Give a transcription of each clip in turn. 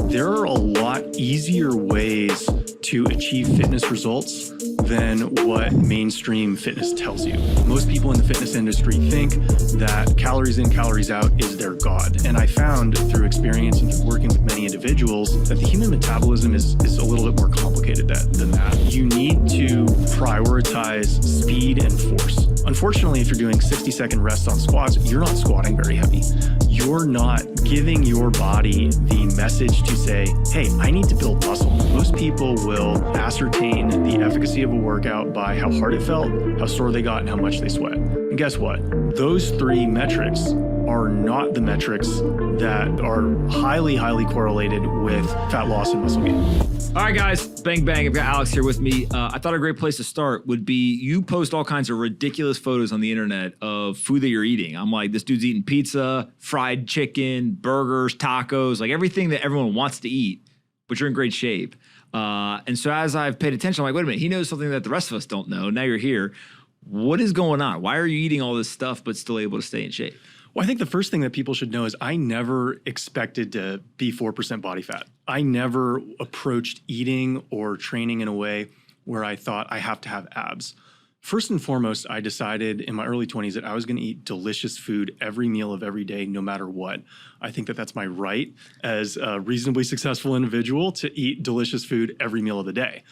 There are a lot easier ways to achieve fitness results than what mainstream fitness tells you. Most people in the fitness industry think that calories in, calories out is their god. And I found through experience and through working with many individuals that the human metabolism is a little bit more complicated than that. You need to prioritize speed and force. Unfortunately, if you're doing 60-second rests on squats, you're not squatting very heavy. You're not giving your body the message to say, hey, I need to build muscle. Most people will ascertain the efficacy of a workout by how hard it felt, how sore they got, and how much they sweat. And guess what? Those three metrics are not the metrics that are highly correlated with fat loss and muscle gain. All right, guys, bang, bang. I've got Alex here with me. I thought a great place to start would be you post all kinds of ridiculous photos on the internet of food that you're eating. I'm like, this dude's eating pizza, fried chicken, burgers, tacos, like everything that everyone wants to eat, but you're in great shape. And so as I've paid attention, I'm like, wait a minute, he knows something that the rest of us don't know. Now you're here. What is going on? Why are you eating all this stuff but still able to stay in shape? Well, I think the first thing that people should know is I never expected to be 4% body fat. I never approached eating or training in a way where I thought I have to have abs. First and foremost, I decided in my early 20s that I was going to eat delicious food every meal of every day, no matter what. I think that that's my right as a reasonably successful individual to eat delicious food every meal of the day.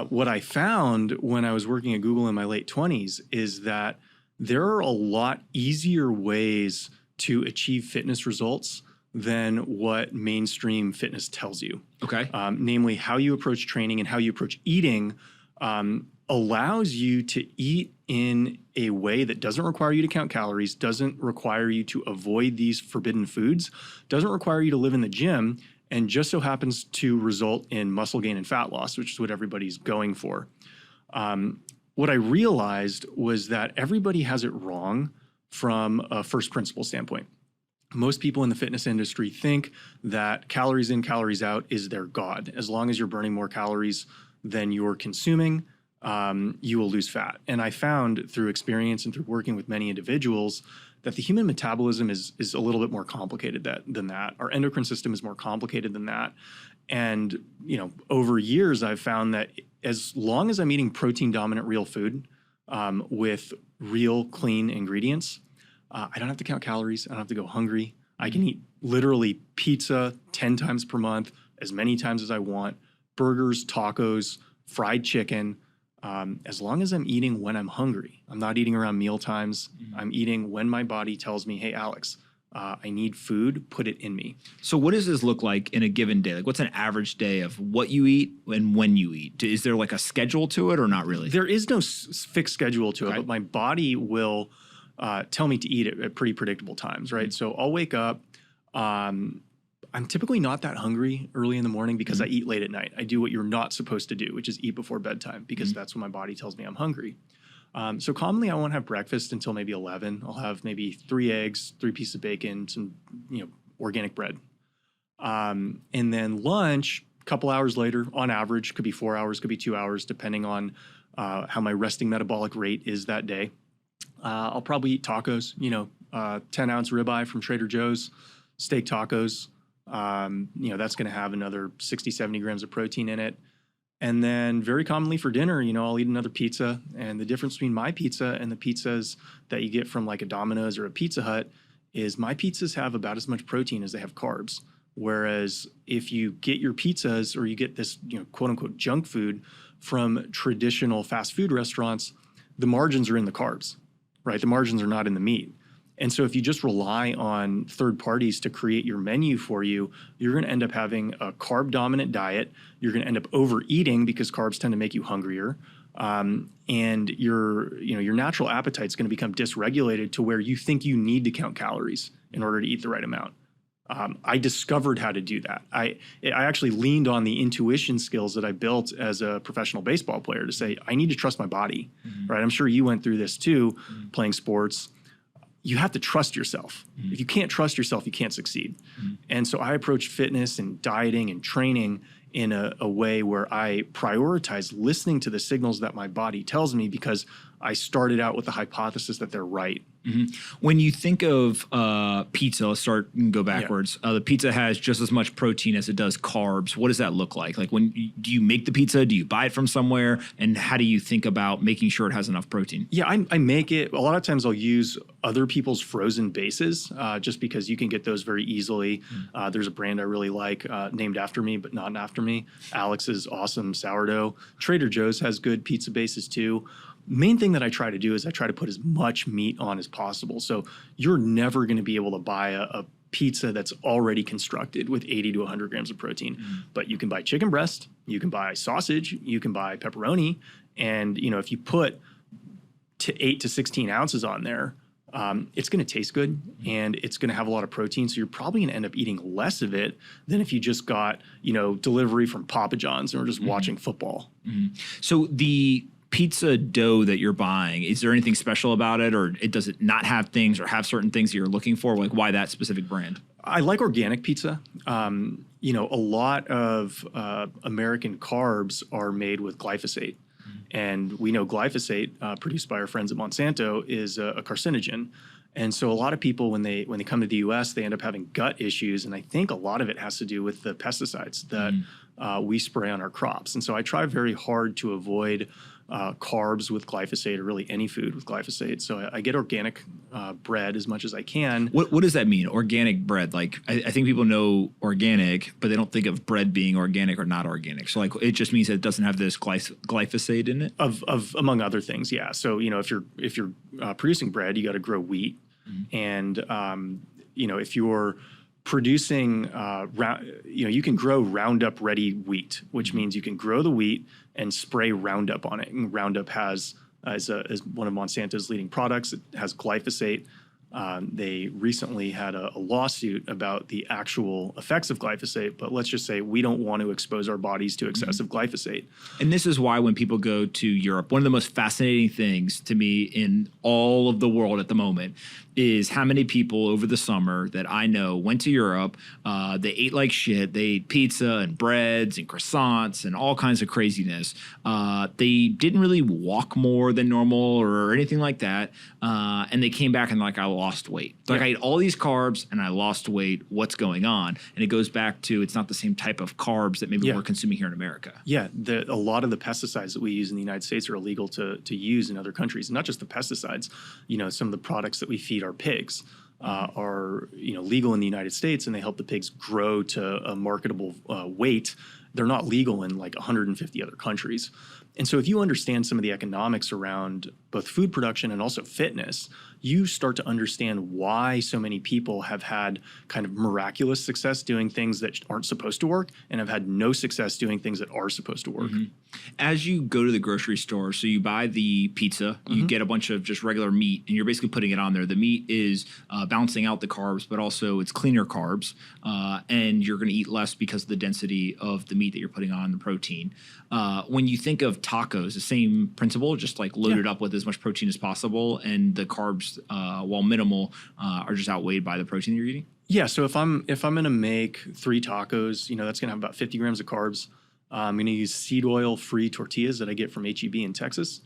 What I found when I was working at Google in my late 20s is that there are a lot easier ways to achieve fitness results than what mainstream fitness tells you. Okay. Namely, how you approach training and how you approach eating allows you to eat in a way that doesn't require you to count calories, doesn't require you to avoid these forbidden foods, doesn't require you to live in the gym, and just so happens to result in muscle gain and fat loss, which is what everybody's going for. What I realized was that everybody has it wrong from a first principle standpoint. Most people in the fitness industry think that calories in, calories out is their god. As long as you're burning more calories than you're consuming, you will lose fat. And I found through experience and through working with many individuals that the human metabolism is a little bit more complicated than that. Our endocrine system is more complicated than that. And over years, I've found that as long as I'm eating protein-dominant real food with real clean ingredients, I don't have to count calories. I don't have to go hungry. I can eat literally pizza 10 times per month, as many times as I want, burgers, tacos, fried chicken, as long as I'm eating when I'm hungry. I'm not eating around meal times. I'm eating when my body tells me, hey, Alex, I need food, put it in me. So what does this look like in a given day? Like what's an average day of what you eat and when you eat? Is there like a schedule to it or not really? There is no fixed schedule to it, but my body will tell me to eat at pretty predictable times, right? So I'll wake up. I'm typically not that hungry early in the morning because I eat late at night. I do what you're not supposed to do, which is eat before bedtime because that's when my body tells me I'm hungry. So commonly I won't have breakfast until maybe 11. I'll have maybe 3 eggs, 3 pieces of bacon, some organic bread. And then lunch, a couple hours later, on average, could be 4 hours, could be 2 hours, depending on how my resting metabolic rate is that day. I'll probably eat tacos, 10-ounce ribeye from Trader Joe's, steak tacos. That's going to have another 60, 70 grams of protein in it. And then very commonly for dinner, I'll eat another pizza. And the difference between my pizza and the pizzas that you get from like a Domino's or a Pizza Hut is my pizzas have about as much protein as they have carbs. Whereas if you get your pizzas or you get this, quote unquote junk food from traditional fast food restaurants, the margins are in the carbs, right? The margins are not in the meat. And so if you just rely on third parties to create your menu for you, you're going to end up having a carb-dominant diet. You're going to end up overeating because carbs tend to make you hungrier. And your natural appetite is going to become dysregulated to where you think you need to count calories in order to eat the right amount. I discovered how to do that. I actually leaned on the intuition skills that I built as a professional baseball player to say, I need to trust my body, right? I'm sure you went through this too, playing sports. You have to trust yourself. If you can't trust yourself, you can't succeed. And so I approach fitness and dieting and training in a way where I prioritize listening to the signals that my body tells me, because I started out with the hypothesis that they're right. When you think of pizza, let's start and go backwards. The pizza has just as much protein as it does carbs. What does that look like? Like, do you make the pizza? Do you buy it from somewhere? And how do you think about making sure it has enough protein? Yeah, I make it. A lot of times I'll use other people's frozen bases just because you can get those very easily. There's a brand I really like named after me, but not after me. Alex's Awesome Sourdough. Trader Joe's has good pizza bases too. Main thing that I try to do is I try to put as much meat on as possible. So you're never going to be able to buy a pizza that's already constructed with 80 to 100 grams of protein. But you can buy chicken breast, you can buy sausage, you can buy pepperoni. And, you know, if you put 8 to 16 ounces on there, it's going to taste good and it's going to have a lot of protein. So you're probably going to end up eating less of it than if you just got, you know, delivery from Papa John's and we're just watching football. So the pizza dough that you're buying, is there anything special about it, or does it not have things or have certain things that you're looking for? Like, why that specific brand? I like organic pizza. You know, a lot of American carbs are made with glyphosate. And we know glyphosate, produced by our friends at Monsanto, is a carcinogen. And so a lot of people, when they come to the U.S., they end up having gut issues. And I think a lot of it has to do with the pesticides that we spray on our crops. And so I try very hard to avoid carbs with glyphosate, or really any food with glyphosate. So I get organic bread as much as I can. What does that mean, organic bread? Like, I think people know organic, but they don't think of bread being organic or not organic. So like, it just means that it doesn't have this glyphosate in it? Of among other things, yeah. So, you know, if you're producing bread, you got to grow wheat. And, you know, if you're producing, you can grow Roundup ready wheat, which means you can grow the wheat and spray Roundup on it. And Roundup has, as one of Monsanto's leading products, it has glyphosate. They recently had a lawsuit about the actual effects of glyphosate, but let's just say we don't want to expose our bodies to excessive glyphosate. And this is why when people go to Europe, one of the most fascinating things to me in all of the world at the moment is how many people over the summer that I know went to Europe, they ate like shit, they ate pizza and breads and croissants and all kinds of craziness. They didn't really walk more than normal or anything like that. And they came back and like, I lost weight. Like, I ate all these carbs and I lost weight. What's going on? And it goes back to, it's not the same type of carbs that maybe we're consuming here in America. Yeah, a lot of the pesticides that we use in the United States are illegal to use in other countries. And not just the pesticides, you know, some of the products that we feed our pigs are, you know, legal in the United States, and they help the pigs grow to a marketable weight. They're not legal in like 150 other countries. And so if you understand some of the economics around both food production and also fitness, you start to understand why so many people have had kind of miraculous success doing things that aren't supposed to work and have had no success doing things that are supposed to work. As you go to the grocery store, so you buy the pizza, you get a bunch of just regular meat, and you're basically putting it on there. The meat is balancing out the carbs, but also it's cleaner carbs, and you're going to eat less because of the density of the meat that you're putting on the protein. When you think of tacos, the same principle, just like loaded up with as much protein as possible, and the carbs, while minimal, are just outweighed by the protein that you're eating? Yeah, so if I'm going to make 3 tacos, you know, that's going to have about 50 grams of carbs. I'm going to use seed oil-free tortillas that I get from H-E-B in Texas.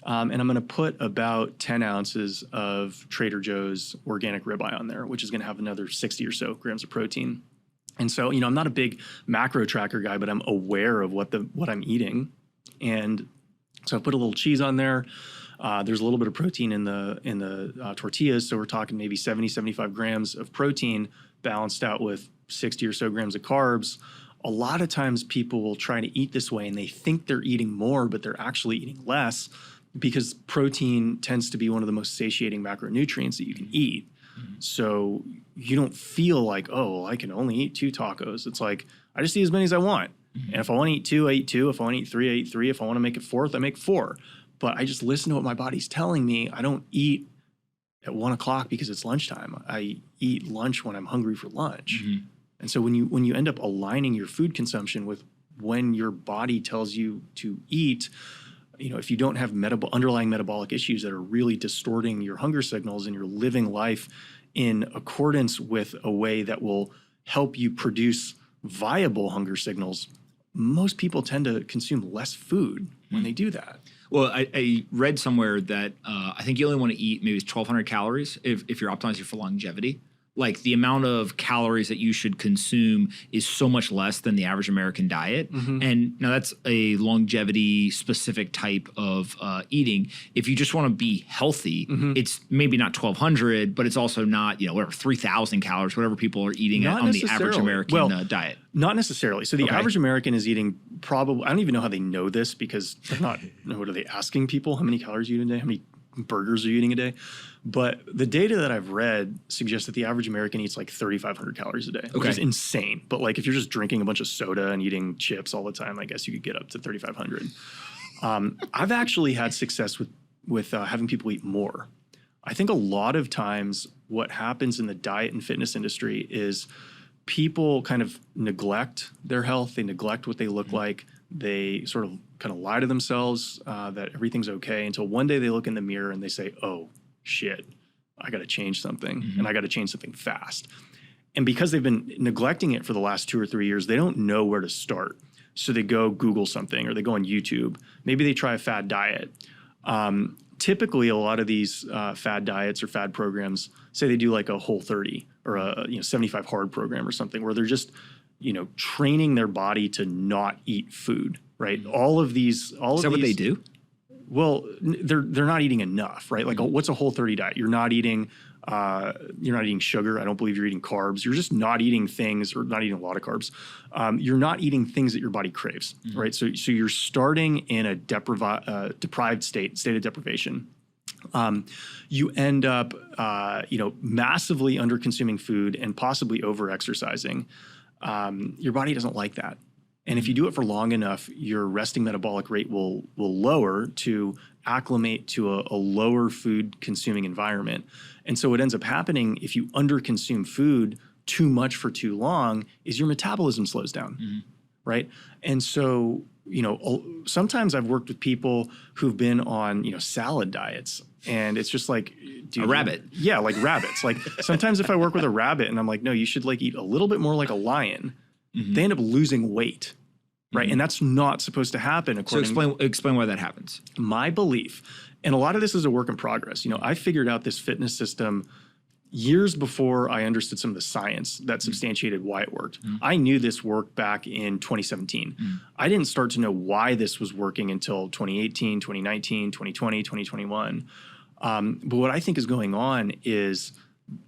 And I'm going to put about 10 ounces of Trader Joe's organic ribeye on there, which is going to have another 60 or so grams of protein. And so, you know, I'm not a big macro tracker guy, but I'm aware of what I'm eating. And so I put a little cheese on there. There's a little bit of protein in the tortillas. So we're talking maybe 70, 75 grams of protein balanced out with 60 or so grams of carbs. A lot of times people will try to eat this way and they think they're eating more, but they're actually eating less, because protein tends to be one of the most satiating macronutrients that you can eat. So you don't feel like, oh, I can only eat 2 tacos. It's like, I just eat as many as I want. And if I want to eat 2, I eat 2. If I want to eat 3, I eat 3. If I want to make it 4th, I make 4. But I just listen to what my body's telling me. I don't eat at 1 o'clock because it's lunchtime. I eat lunch when I'm hungry for lunch. And so when you end up aligning your food consumption with when your body tells you to eat, you know, if you don't have underlying metabolic issues that are really distorting your hunger signals, and you're living life in accordance with a way that will help you produce viable hunger signals, most people tend to consume less food when they do that. Well, I read somewhere that I think you only want to eat maybe 1,200 calories if you're optimizing for longevity. Like the amount of calories that you should consume is so much less than the average American diet. And now that's a longevity specific type of eating. If you just want to be healthy, it's maybe not 1,200, but it's also not, 3,000 calories, whatever people are eating on the average American diet. Not necessarily. So the average American is eating probably, I don't even know how they know this because they're not, what are they asking people? How many calories you eat a day? How many burgers are you eating a day? But the data that I've read suggests that the average American eats like 3,500 calories a day, which is insane. But like if you're just drinking a bunch of soda and eating chips all the time, I guess you could get up to 3,500. I've actually had success with having people eat more. I think a lot of times what happens in the diet and fitness industry is people kind of neglect their health. They neglect what they look like. They sort of kind of lie to themselves that everything's okay until one day they look in the mirror and they say, oh, shit, I got to change something and I got to change something fast. And because they've been neglecting it for the last 2 or 3 years, they don't know where to start. So they go Google something or they go on YouTube. Maybe they try a fad diet. Typically, a lot of these fad diets or fad programs say they do like a Whole30 or a 75 hard program or something where they're just training their body to not eat food, right? Is that what they do? Well, they're not eating enough, right? Like what's a Whole30 diet? You're not eating sugar. I don't believe you're eating carbs. You're just not eating things or not eating a lot of carbs. You're not eating things that your body craves, right? So you're starting in a deprived state of deprivation. You end up, massively under consuming food and possibly over exercising. Your body doesn't like that. And if you do it for long enough, your resting metabolic rate will lower to acclimate to a lower food consuming environment. And so what ends up happening if you underconsume food too much for too long is your metabolism slows down, right? And so, sometimes I've worked with people who've been on, salad diets and it's just like, dude, a rabbit. Yeah, like rabbits. Like sometimes if I work with a rabbit and I'm like, no, you should like eat a little bit more like a lion, they end up losing weight, right? And that's not supposed to happen. So explain why that happens. My belief, and a lot of this is a work in progress. I figured out this fitness system years before I understood some of the science that substantiated why it worked. I knew this worked back in 2017. I didn't start to know why this was working until 2018, 2019, 2020, 2021. But what I think is going on is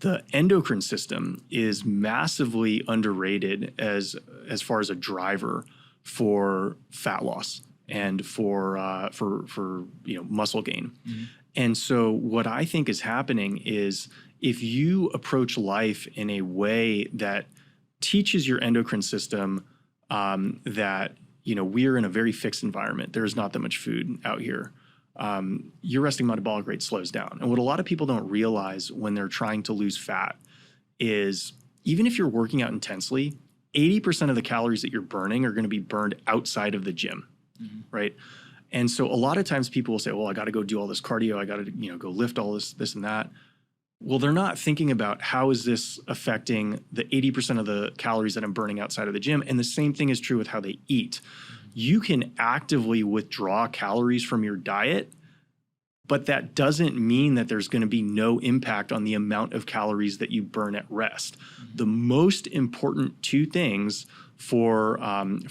the endocrine system is massively underrated as far as a driver for fat loss and for muscle gain. And so what I think is happening is if you approach life in a way that teaches your endocrine system that we're in a very fixed environment, there's not that much food out here, your resting metabolic rate slows down. And what a lot of people don't realize when they're trying to lose fat is even if you're working out intensely, 80% of the calories that you're burning are going to be burned outside of the gym, right? And so a lot of times people will say, well, I got to go do all this cardio. I got to, go lift all this and that. Well, they're not thinking about how is this affecting the 80% of the calories that I'm burning outside of the gym. And the same thing is true with how they eat. You can actively withdraw calories from your diet, but that doesn't mean that there's going to be no impact on the amount of calories that you burn at rest. The most important two things for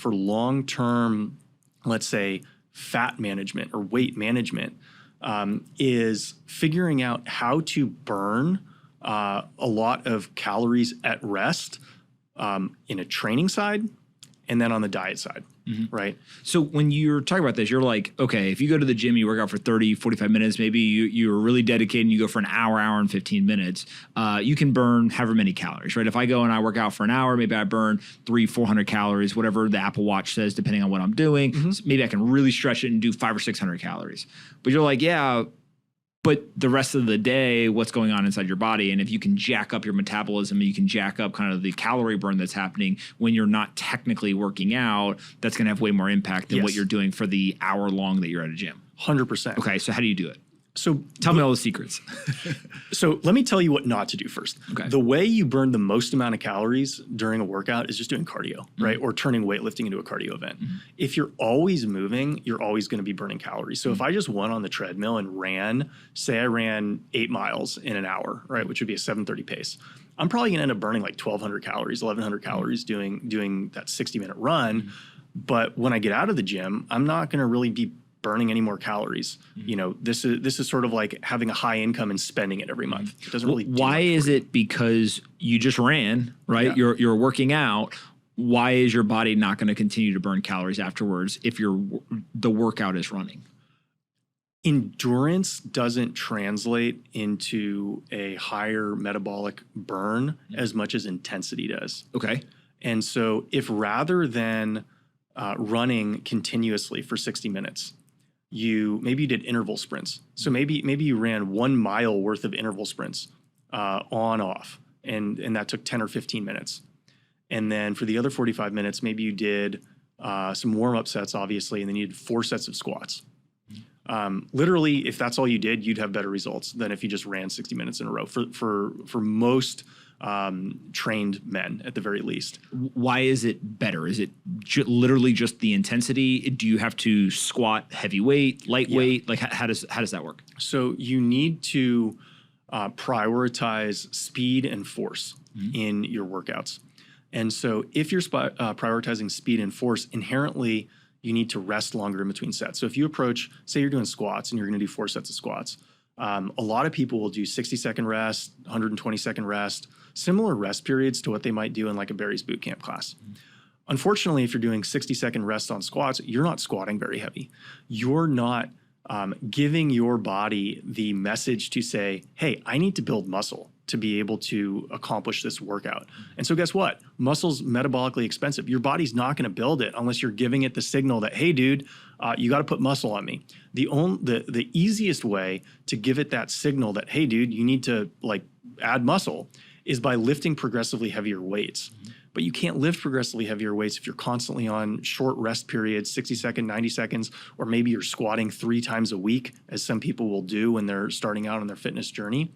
long-term, let's say, fat management or weight management is figuring out how to burn a lot of calories at rest in a training side and then on the diet side, right? So when you're talking about this, you're like, okay, if you go to the gym, you work out for 30, 45 minutes, maybe you're really dedicated and you go for an hour and 15 minutes, you can burn however many calories, right? If I go and I work out for an hour, maybe I burn 300-400 calories, whatever the Apple Watch says, depending on what I'm doing. So maybe I can really stretch it and do 500 or 600 calories. But you're like, yeah, but the rest of the day, what's going on inside your body? And if you can jack up your metabolism, you can jack up kind of the calorie burn that's happening when you're not technically working out, that's going to have way more impact than what you're doing for the hour long that you're at a gym. 100%. Okay, so how do you do it? So Tell me all the secrets. So let me tell you what not to do first. Okay. The way you burn the most amount of calories during a workout is just doing cardio, right? Or turning weightlifting into a cardio event. If you're always moving, you're always going to be burning calories. So if I just went on the treadmill and ran, say I ran 8 miles in an hour, right, which would be a 7:30 pace, I'm probably going to end up burning like 1,200 calories, 1,100 calories doing that 60-minute run. But when I get out of the gym, I'm not going to really be burning any more calories. You know, this is sort of like having a high income and spending it every month. It doesn't really do Why much is for you. it because you just ran, right? Yeah. You're working out. Why is your body not going to continue to burn calories afterwards if the workout is running? Endurance doesn't translate into a higher metabolic burn as much as intensity does. Okay. And so if rather than running continuously for 60 minutes, maybe you did interval sprints. So maybe you ran 1 mile worth of interval sprints on off, and that took 10 or 15 minutes. And then for the other 45 minutes, maybe you did some warm-up sets, obviously, and then you did 4 sets of squats. Literally, if that's all you did, you'd have better results than if you just ran 60 minutes in a row for most trained men at the very least. Why is it better? Is it literally just the intensity? Do you have to squat heavy weight, lightweight? Like how does that work? So you need to prioritize speed and force in your workouts. And so if you're prioritizing speed and force, inherently you need to rest longer in between sets. So if you approach, say you're doing squats and you're going to do 4 sets of squats, a lot of people will do 60-second rest, 120-second rest, similar rest periods to what they might do in like a Barry's boot camp class. Unfortunately, if you're doing 60-second rest on squats, you're not squatting very heavy. You're not giving your body the message to say, hey, I need to build muscle to be able to accomplish this workout. And so guess what? Muscle's metabolically expensive. Your body's not going to build it unless you're giving it the signal that, hey, dude, you got to put muscle on me. The easiest way to give it that signal that, hey, dude, you need to like add muscle is by lifting progressively heavier weights. But you can't lift progressively heavier weights if you're constantly on short rest periods, 60 seconds, 90 seconds, or maybe you're squatting 3 times a week, as some people will do when they're starting out on their fitness journey.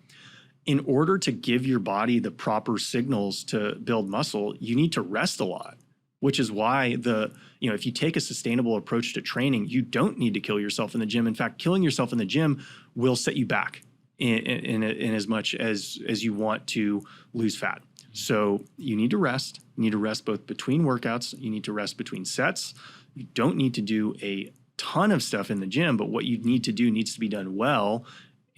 In order to give your body the proper signals to build muscle, you need to rest a lot, which is why if you take a sustainable approach to training, you don't need to kill yourself in the gym. In fact, killing yourself in the gym will set you back in as much as you want to lose fat. So you need to rest. You need to rest both between workouts. You need to rest between sets. You don't need to do a ton of stuff in the gym, but what you need to do needs to be done well.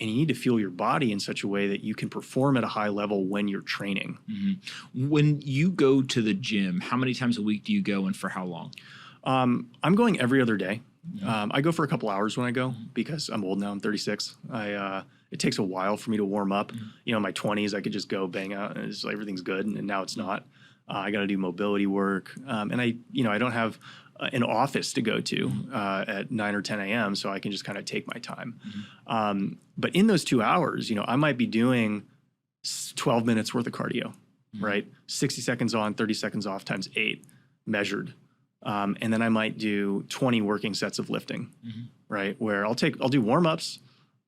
And you need to fuel your body in such a way that you can perform at a high level when you're training. When you go to the gym, how many times a week do you go and for how long? I'm going every other day. I go for a couple hours when I go because I'm old now. I'm 36. It takes a while for me to warm up. In my 20s, I could just go bang out and everything's good. And now it's not. I got to do mobility work. And I don't have an office to go to at 9 or 10 a.m. so I can just kind of take my time. But in those 2 hours, I might be doing 12 minutes worth of cardio, right? 60 seconds on, 30 seconds off times 8 measured. And then I might do 20 working sets of lifting, right? Where I'll do warm-ups,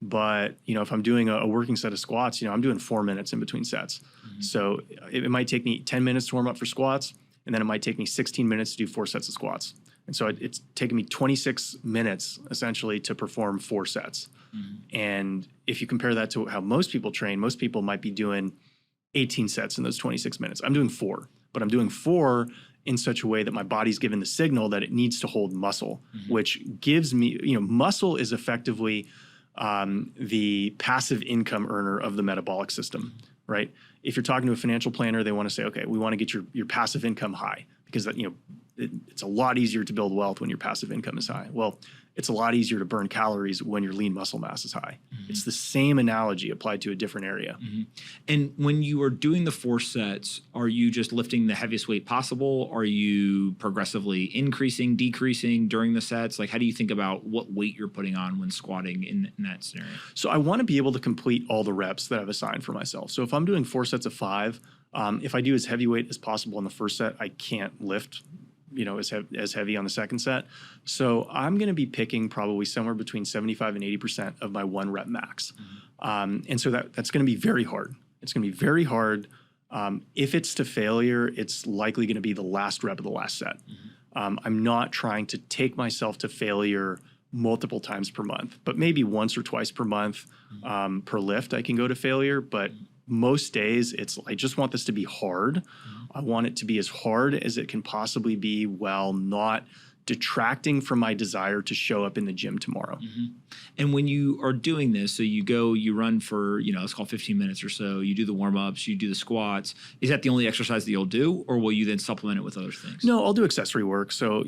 but if I'm doing a working set of squats, I'm doing 4 minutes in between sets. So it might take me 10 minutes to warm up for squats, and then it might take me 16 minutes to do 4 sets of squats. And so it's taken me 26 minutes essentially to perform 4 sets. And if you compare that to how most people train, most people might be doing 18 sets in those 26 minutes. I'm doing 4, but I'm doing 4 in such a way that my body's given the signal that it needs to hold muscle, which gives me, muscle is effectively the passive income earner of the metabolic system, right? If you're talking to a financial planner, they want to say, okay, we want to get your passive income high because that, it's a lot easier to build wealth when your passive income is high. Well, it's a lot easier to burn calories when your lean muscle mass is high. It's the same analogy applied to a different area. And when you are doing the 4 sets, are you just lifting the heaviest weight possible? Are you progressively increasing, decreasing during the sets? Like, how do you think about what weight you're putting on when squatting in that scenario? So I want to be able to complete all the reps that I've assigned for myself. So if I'm doing 4 sets of 5, if I do as heavy weight as possible in the first set, I can't lift as heavy on the second set. So I'm going to be picking probably somewhere between 75 and 80% of my 1 rep max. And so that's going to be very hard. It's going to be very hard. If it's to failure, it's likely going to be the last rep of the last set. I'm not trying to take myself to failure multiple times per month, but maybe once or twice per month per lift, I can go to failure. But most days, I just want this to be hard. I want it to be as hard as it can possibly be while not detracting from my desire to show up in the gym tomorrow. And when you are doing this, so you run for, let's call 15 minutes or so, you do the warm-ups, you do the squats, is that the only exercise that you'll do, or will you then supplement it with other things? No, I'll do accessory work. So,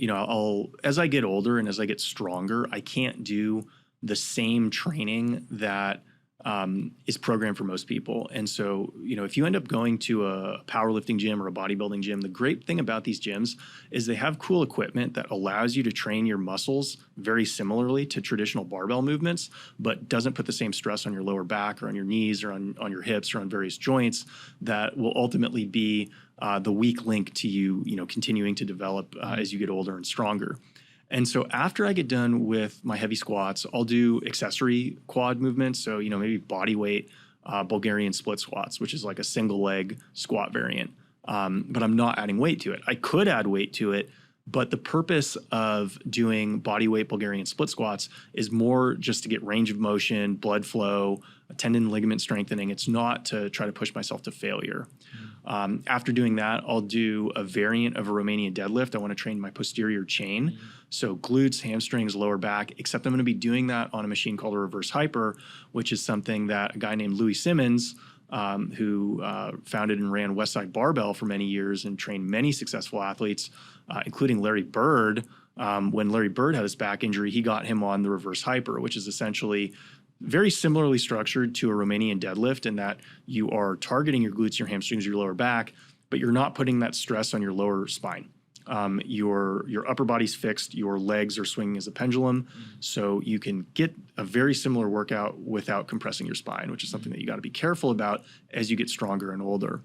as I get older and as I get stronger, I can't do the same training that is programmed for most people. And so, if you end up going to a powerlifting gym or a bodybuilding gym, the great thing about these gyms is they have cool equipment that allows you to train your muscles very similarly to traditional barbell movements, but doesn't put the same stress on your lower back or on your knees or on your hips or on various joints that will ultimately be the weak link to you, continuing to develop as you get older and stronger. And so after I get done with my heavy squats, I'll do accessory quad movements. So, maybe body weight, Bulgarian split squats, which is like a single leg squat variant. But I'm not adding weight to it. I could add weight to it, but the purpose of doing body weight Bulgarian split squats is more just to get range of motion, blood flow, tendon and ligament strengthening. It's not to try to push myself to failure. After doing that, I'll do a variant of a Romanian deadlift. I want to train my posterior chain. So glutes, hamstrings, lower back, except I'm going to be doing that on a machine called a reverse hyper, which is something that a guy named Louis Simmons, who founded and ran Westside Barbell for many years and trained many successful athletes, including Larry Bird. When Larry Bird had his back injury, he got him on the reverse hyper, which is essentially very similarly structured to a Romanian deadlift in that you are targeting your glutes, your hamstrings, your lower back, but you're not putting that stress on your lower spine. Your upper body's fixed, your legs are swinging as a pendulum, so you can get a very similar workout without compressing your spine, which is something that you got to be careful about as you get stronger and older.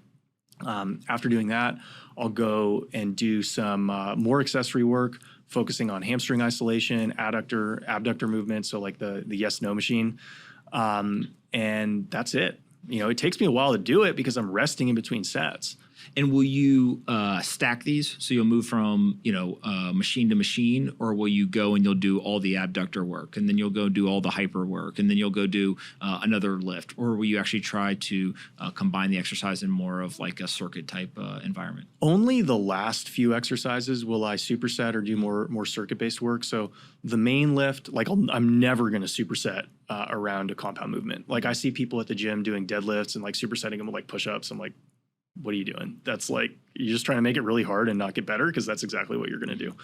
After doing that, I'll go and do some more accessory work, focusing on hamstring isolation, adductor, abductor movement, so like the yes-no machine. And that's it. It takes me a while to do it because I'm resting in between sets. And will you stack these? So you'll move from, machine to machine, or will you go and you'll do all the abductor work, and then you'll go do all the hyper work, and then you'll go do another lift? Or will you actually try to combine the exercise in more of like a circuit type environment? Only the last few exercises will I superset or do more circuit-based work. So the main lift, I'm never going to superset around a compound movement. Like I see people at the gym doing deadlifts and like supersetting them with like push-ups. I'm like, what are you doing? That's like, you're just trying to make it really hard and not get better, because that's exactly what you're going to do.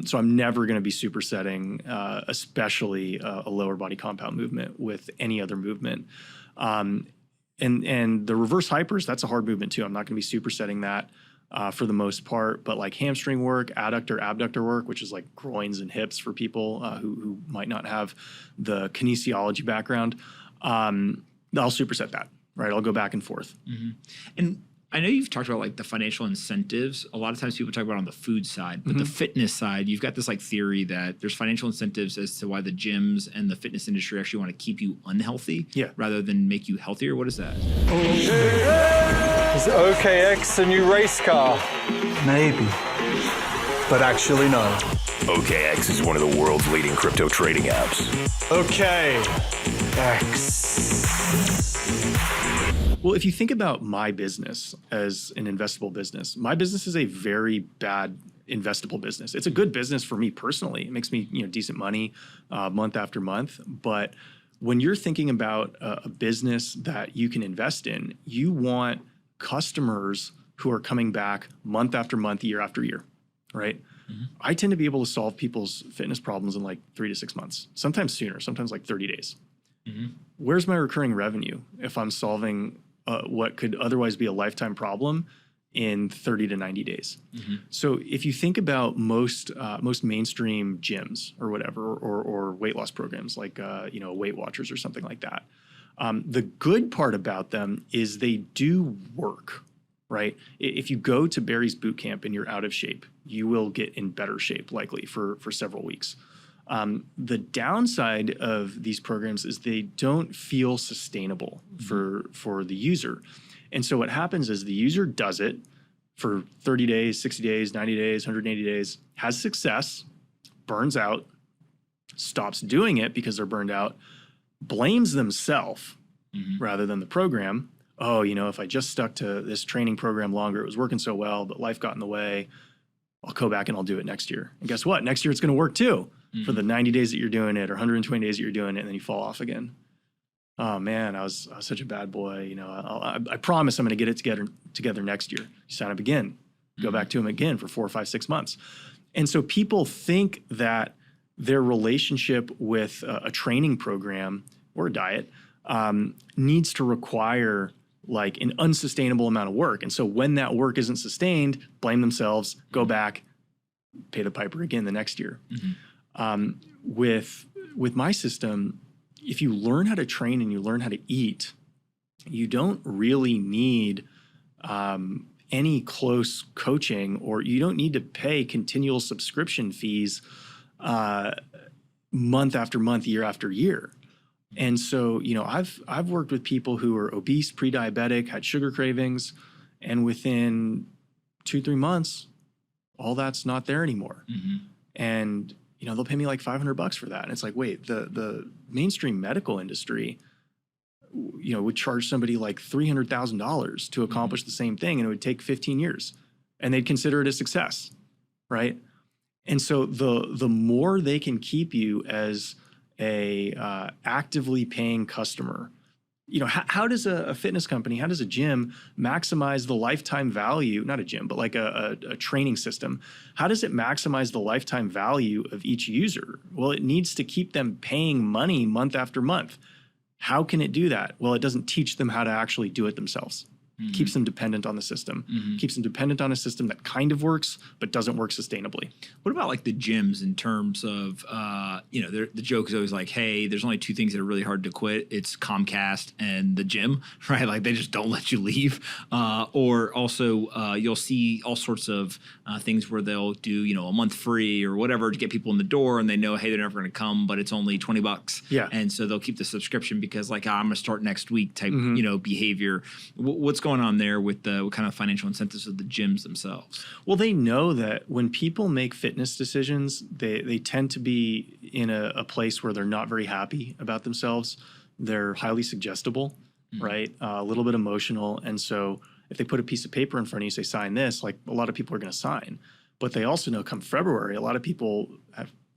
So I'm never going to be supersetting, especially a lower body compound movement with any other movement. And the reverse hypers, that's a hard movement too. I'm not going to be supersetting that for the most part, but like hamstring work, adductor, abductor work, which is like groins and hips for people who might not have the kinesiology background, I'll superset that. Right, I'll go back and forth. And I know you've talked about like the financial incentives. A lot of times people talk about on the food side, but the fitness side, you've got this like theory that there's financial incentives as to why the gyms and the fitness industry actually want to keep you unhealthy rather than make you healthier. What is that? Is OKX a new race car? Maybe, but actually no. OKX is one of the world's leading crypto trading apps. OKX. Well, if you think about my business as an investable business, my business is a very bad investable business. It's a good business for me personally. It makes me, decent money month after month. But when you're thinking about a business that you can invest in, you want customers who are coming back month after month, year after year, right? I tend to be able to solve people's fitness problems in like 3 to 6 months, sometimes sooner, sometimes like 30 days. Where's my recurring revenue if I'm solving what could otherwise be a lifetime problem in 30 to 90 days? So if you think about most mainstream gyms or whatever, or weight loss programs like Weight Watchers or something like that, the good part about them is they do work. right? If you go to Barry's boot camp and you're out of shape, you will get in better shape likely for several weeks. The downside of these programs is they don't feel sustainable for the user. And so what happens is the user does it for 30 days, 60 days, 90 days, 180 days, has success, burns out, stops doing it because they're burned out, blames themselves rather than the program. Oh, if I just stuck to this training program longer, it was working so well, but life got in the way. I'll go back and I'll do it next year. And guess what? Next year it's going to work too for the 90 days that you're doing it or 120 days that you're doing it, and then you fall off again. Oh man, I was such a bad boy. I promise I'm going to get it together next year. You sign up again, go back to him again for 4, 5, 6 months. And so people think that their relationship with a training program or a diet needs to require like an unsustainable amount of work. And so when that work isn't sustained, blame themselves, go back, pay the piper again the next year. With my system, if you learn how to train and you learn how to eat, you don't really need any close coaching, or you don't need to pay continual subscription fees month after month, year after year. And so, I've worked with people who are obese, pre-diabetic, had sugar cravings, and within 2-3 months, all that's not there anymore. And, they'll pay me like $500 for that. And it's like, wait, the mainstream medical industry, would charge somebody like $300,000 to accomplish the same thing, and it would take 15 years, and they'd consider it a success, right? And so the more they can keep you as a actively paying customer, how does a fitness company, how does a gym maximize the lifetime value, not a gym, but like a training system, how does it maximize the lifetime value of each user? Well, it needs to keep them paying money month after month. How can it do that? Well, it doesn't teach them how to actually do it themselves. Keeps them dependent on the system, keeps them dependent on a system that kind of works, but doesn't work sustainably. What about like the gyms in terms of, the joke is always like, hey, there's only 2 things that are really hard to quit. It's Comcast and the gym, right? Like they just don't let you leave. Or also you'll see all sorts of things where they'll do, a month free or whatever to get people in the door, and they know, hey, they're never going to come, but it's only $20. Yeah. And so they'll keep the subscription because like, I'm going to start next week type, behavior. What's going on there with what kind of financial incentives of the gyms themselves? Well, they know that when people make fitness decisions, they tend to be in a place where they're not very happy about themselves. They're highly suggestible, right? A little bit emotional. And so if they put a piece of paper in front of you, say, sign this, like a lot of people are going to sign. But they also know come February, a lot of people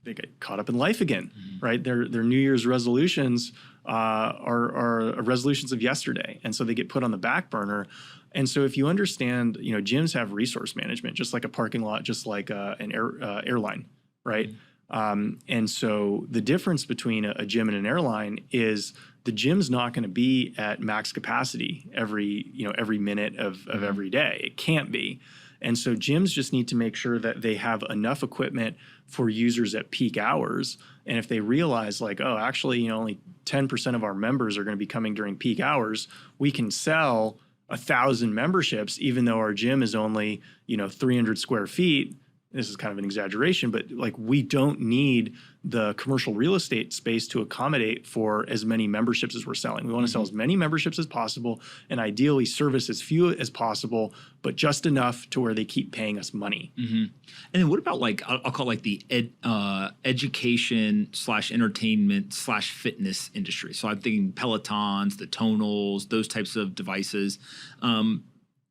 they get caught up in life again, right? Their New Year's resolutions are resolutions of yesterday. And so they get put on the back burner. And so if you understand, gyms have resource management, just like a parking lot, just like an airline, right? And so the difference between a gym and an airline is the gym's not going to be at max capacity every minute of every day. It can't be. And so gyms just need to make sure that they have enough equipment for users at peak hours. And if they realize like, oh, actually, only 10% of our members are going to be coming during peak hours, we can sell 1,000 memberships, even though our gym is only, 300 square feet. This is kind of an exaggeration, but like we don't need the commercial real estate space to accommodate for as many memberships as we're selling. We want to sell as many memberships as possible and ideally service as few as possible, but just enough to where they keep paying us money. And then what about like, I'll call it like the education/entertainment/fitness industry. So I'm thinking Pelotons, the Tonls, those types of devices.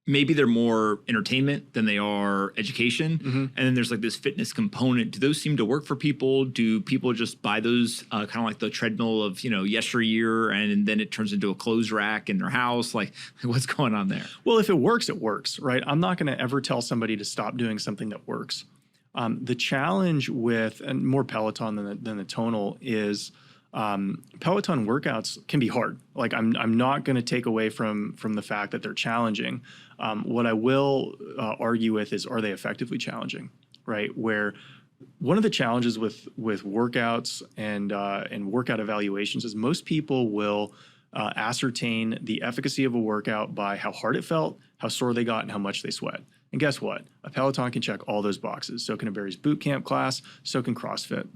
Maybe they're more entertainment than they are education. And then there's like this fitness component. Do those seem to work for people? Do people just buy those kind of like the treadmill of, yesteryear, and then it turns into a clothes rack in their house? Like what's going on there? Well, if it works, right? I'm not going to ever tell somebody to stop doing something that works. The challenge with, and more Peloton than the Tonl is, Peloton workouts can be hard. Like I'm not going to take away from the fact that they're challenging. What I will argue with is, are they effectively challenging, right? Where one of the challenges with workouts and workout evaluations is most people will ascertain the efficacy of a workout by how hard it felt, how sore they got, and how much they sweat. And guess what? A Peloton can check all those boxes. So can a Barry's boot camp class, so can CrossFit.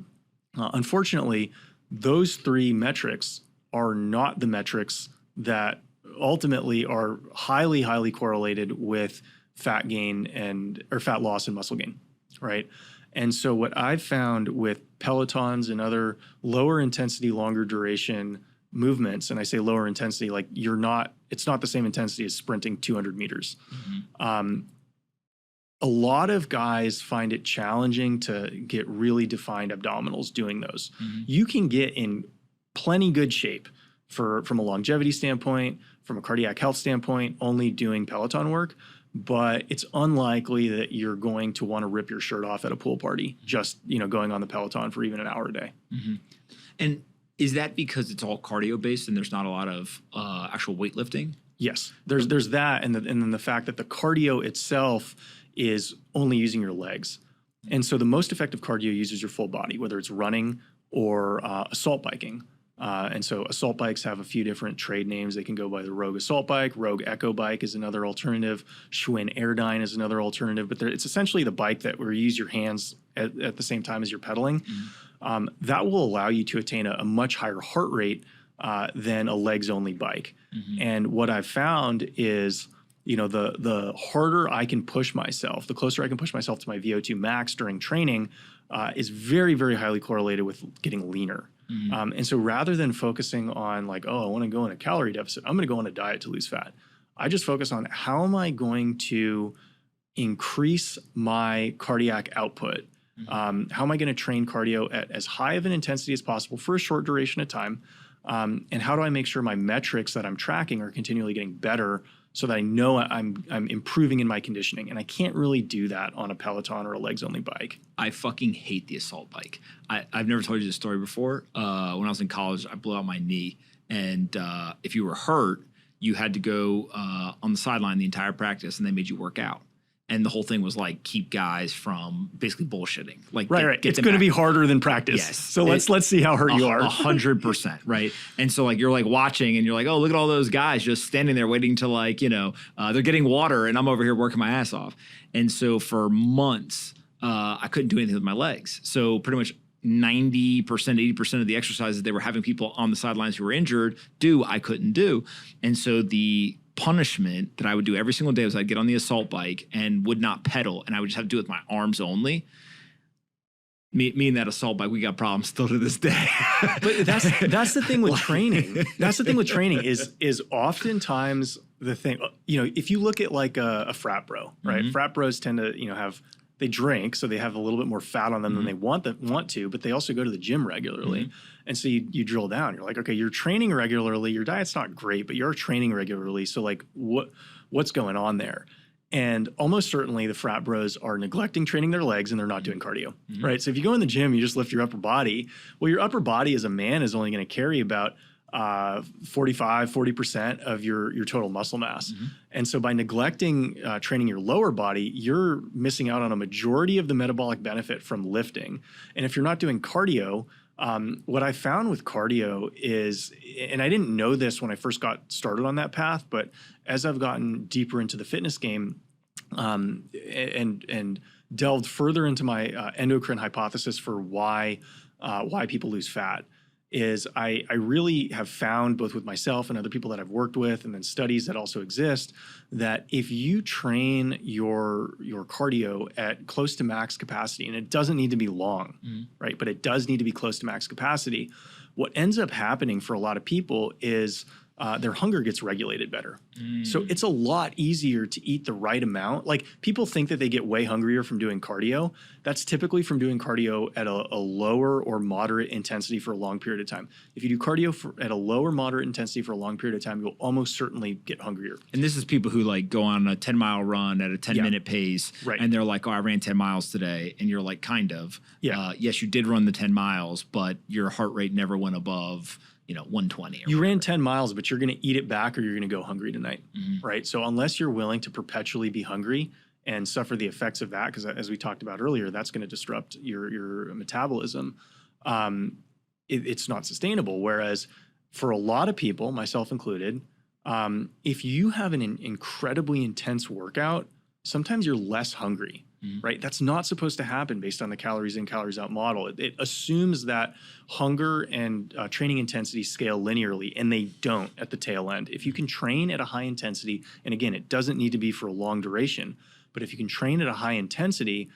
Unfortunately, those 3 metrics are not the metrics that ultimately are highly, highly correlated with fat gain or fat loss and muscle gain, right? And so what I've found with Pelotons and other lower intensity, longer duration movements, and I say lower intensity, like it's not the same intensity as sprinting 200 meters. A lot of guys find it challenging to get really defined abdominals doing those. You can get in plenty good shape from a longevity standpoint, from a cardiac health standpoint, only doing Peloton work, but it's unlikely that you're going to want to rip your shirt off at a pool party, just, going on the Peloton for even an hour a day. And is that because it's all cardio based and there's not a lot of actual weightlifting? Yes, there's that, and then the fact that the cardio itself is only using your legs. And so the most effective cardio uses your full body, whether it's running or assault biking. And so assault bikes have a few different trade names. They can go by the Rogue Assault Bike. Rogue Echo Bike is another alternative. Schwinn Airdyne is another alternative. But it's essentially the bike where you use your hands at the same time as you're pedaling. That will allow you to attain a much higher heart rate than a legs-only bike. And what I've found is, the harder I can push myself, the closer I can push myself to my VO2 max during training is very, very highly correlated with getting leaner. And so rather than focusing on I want to go in a calorie deficit, I'm going to go on a diet to lose fat. I just focus on how am I going to increase my cardiac output? How am I going to train cardio at as high of an intensity as possible for a short duration of time? And how do I make sure my metrics that I'm tracking are continually getting better so that I know I'm improving in my conditioning? And I can't really do that on a Peloton or a legs-only bike. I fucking hate the assault bike. I've never told you this story before. When I was in college, I blew out my knee. And if you were hurt, you had to go on the sideline the entire practice, and they made you work out. And the whole thing was keep guys from basically bullshitting. Right. It's going to be harder than practice. Yes. So let's see how hurt you are. 100%. Right. And so you're watching and you're oh, look at all those guys just standing there waiting to they're getting water and I'm over here working my ass off. And so for months, I couldn't do anything with my legs. So pretty much 90%, 80% of the exercises they were having people on the sidelines who were injured I couldn't do. And so the punishment that I would do every single day was I'd get on the assault bike and would not pedal, and I would just have to do it with my arms only. Me and that assault bike, we got problems still to this day. But that's the thing with training. That's the thing with training is oftentimes the thing, if you look at a frat bro, right? Frat bros tend to, they drink, so they have a little bit more fat on them than they want to, but they also go to the gym regularly. And so you drill down. You're okay, you're training regularly. Your diet's not great, but you're training regularly. So what's going on there? And almost certainly the frat bros are neglecting training their legs and they're not doing cardio, right? So if you go in the gym, you just lift your upper body. Well, your upper body as a man is only going to carry about 40% of your total muscle mass. And so by neglecting training your lower body, you're missing out on a majority of the metabolic benefit from lifting. And if you're not doing cardio, what I found with cardio is, and I didn't know this when I first got started on that path, but as I've gotten deeper into the fitness game and delved further into my endocrine hypothesis for why people lose fat, is I really have found, both with myself and other people that I've worked with, and then studies that also exist, that if you train your cardio at close to max capacity, and it doesn't need to be long, right? But it does need to be close to max capacity. What ends up happening for a lot of people is their hunger gets regulated better. So it's a lot easier to eat the right amount. People think that they get way hungrier from doing cardio. That's typically from doing cardio at a lower or moderate intensity for a long period of time. If you do cardio at a lower moderate intensity for a long period of time, you'll almost certainly get hungrier. And this is people who go on a 10-mile run at a 10-minute pace, right? And they're oh, I ran 10 miles today. And you're kind of. Yes, you did run the 10 miles, but your heart rate never went above 120. You ran 10 miles, but you're going to eat it back or you're going to go hungry tonight, right? So unless you're willing to perpetually be hungry and suffer the effects of that, because as we talked about earlier, that's going to disrupt your metabolism, it's not sustainable. Whereas for a lot of people, myself included, if you have an incredibly intense workout, sometimes you're less hungry, right? That's not supposed to happen based on the calories in, calories out model. It assumes that hunger and training intensity scale linearly, and they don't at the tail end. If you can train at a high intensity, and again, it doesn't need to be for a long duration, but if you can train at a high intensity,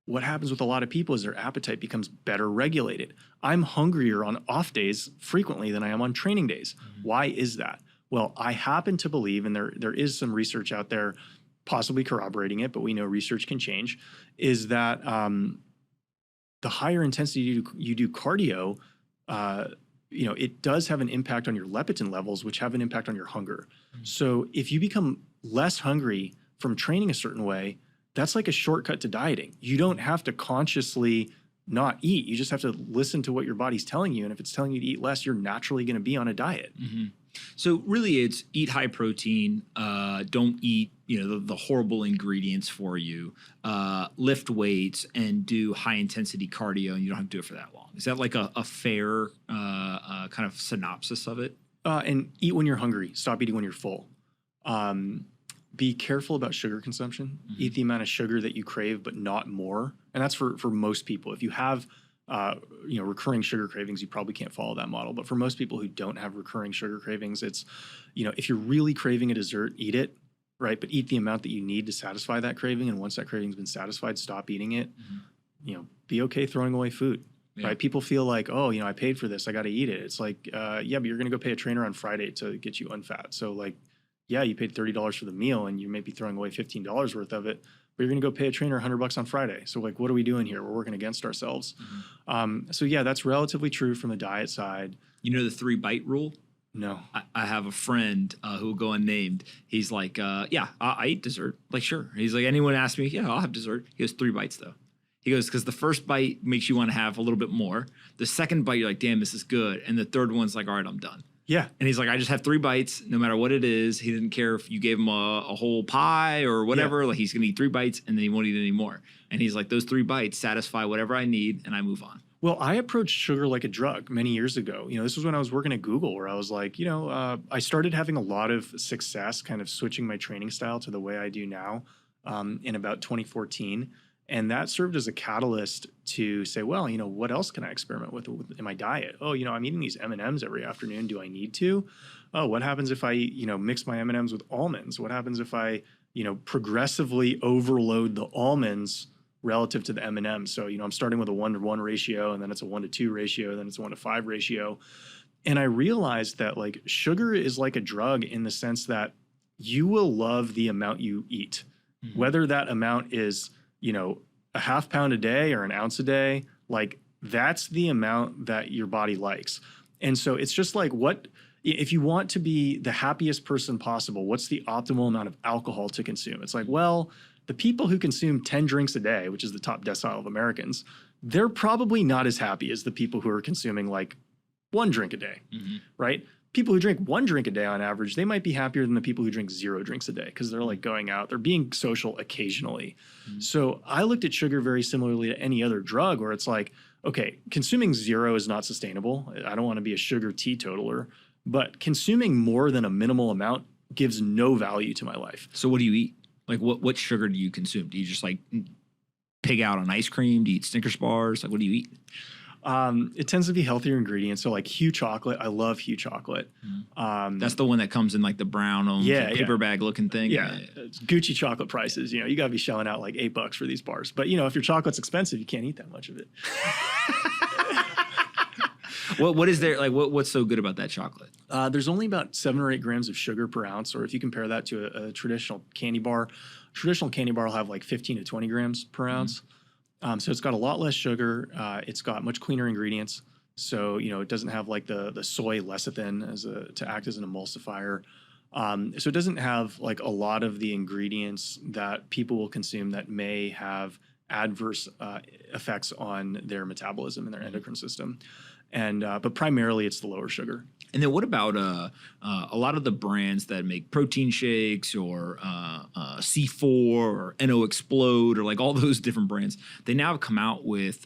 what happens with a lot of people is their appetite becomes better regulated. I'm hungrier on off days frequently than I am on training days. Why is that? Well, I happen to believe, and there is some research out there possibly corroborating it, but we know research can change, is that the higher intensity you do cardio, it does have an impact on your leptin levels, which have an impact on your hunger. So if you become less hungry from training a certain way, that's like a shortcut to dieting. You don't have to consciously not eat. You just have to listen to what your body's telling you. And if it's telling you to eat less, you're naturally going to be on a diet. So really it's eat high protein, don't eat, the horrible ingredients for you, lift weights and do high intensity cardio, and you don't have to do it for that long. Is that like a fair kind of synopsis of it? And eat when you're hungry. Stop eating when you're full. Be careful about sugar consumption. Eat the amount of sugar that you crave, but not more. And that's for most people. If you have recurring sugar cravings, you probably can't follow that model. But for most people who don't have recurring sugar cravings, it's, if you're really craving a dessert, eat it, right? But eat the amount that you need to satisfy that craving. And once that craving's been satisfied, stop eating it. Be okay throwing away food. Right? People feel like, I paid for this, I got to eat it. It's like, but you're going to go pay a trainer on Friday to get you unfat. So like, yeah, you paid $30 for the meal and you may be throwing away $15 worth of it, but you're going to go pay a trainer $100 on Friday. So like, what are we doing here? We're working against ourselves. So yeah, that's relatively true from the diet side. You know the 3-bite rule? No. I have a friend who will go unnamed. He's like, I eat dessert. Like, sure. He's like, anyone asks me, yeah, I'll have dessert. He goes, 3 bites though. He goes, because the first bite makes you want to have a little bit more. The second bite, you're like, damn, this is good. And the third one's like, all right, I'm done. Yeah. And he's like, I just have 3 bites, no matter what it is. He didn't care if you gave him a whole pie or whatever. Like, he's going to eat 3 bites and then he won't eat any more. And he's like, those 3 bites satisfy whatever I need and I move on. Well, I approached sugar like a drug many years ago. This was when I was working at Google, where I was like, I started having a lot of success kind of switching my training style to the way I do now in about 2014. And that served as a catalyst to say, well, what else can I experiment with in my diet? I'm eating these M&Ms every afternoon. Do I need to? Oh, what happens if I, mix my M&Ms with almonds? What happens if I, progressively overload the almonds relative to the M&Ms? So, I'm starting with a 1-to-1 ratio, and then it's a 1-to-2 ratio, and then it's a 1-to-5 ratio. And I realized that like sugar is like a drug in the sense that you will love the amount you eat, whether that amount is a half pound a day or an ounce a day, like that's the amount that your body likes. And so it's just like, if you want to be the happiest person possible, what's the optimal amount of alcohol to consume? It's like, well, the people who consume 10 drinks a day, which is the top decile of Americans, they're probably not as happy as the people who are consuming like 1 drink a day, right? People who drink 1 drink a day on average, they might be happier than the people who drink 0 drinks a day because they're like going out, they're being social occasionally. So I looked at sugar very similarly to any other drug where it's like, okay, consuming 0 is not sustainable. I don't want to be a sugar teetotaler, but consuming more than a minimal amount gives no value to my life. So what do you eat? Like what sugar do you consume? Do you just like pig out on ice cream? Do you eat Snickers bars? Like what do you eat? It tends to be healthier ingredients. So like Hue chocolate, I love Hue chocolate. That's the one that comes in like the brown paper bag looking thing. Yeah. It's Gucci chocolate prices. You got to be shelling out like $8 for these bars. But if your chocolate's expensive, you can't eat that much of it. What is there like? What's so good about that chocolate? There's only about 7 or 8 grams of sugar per ounce. Or if you compare that to a traditional candy bar will have like 15 to 20 grams per ounce. So it's got a lot less sugar. It's got much cleaner ingredients. So, it doesn't have like the soy lecithin to act as an emulsifier. So it doesn't have like a lot of the ingredients that people will consume that may have adverse effects on their metabolism and their endocrine system. And but primarily it's the lower sugar. And then what about a lot of the brands that make protein shakes or C4 or NO Explode or like all those different brands? They now have come out with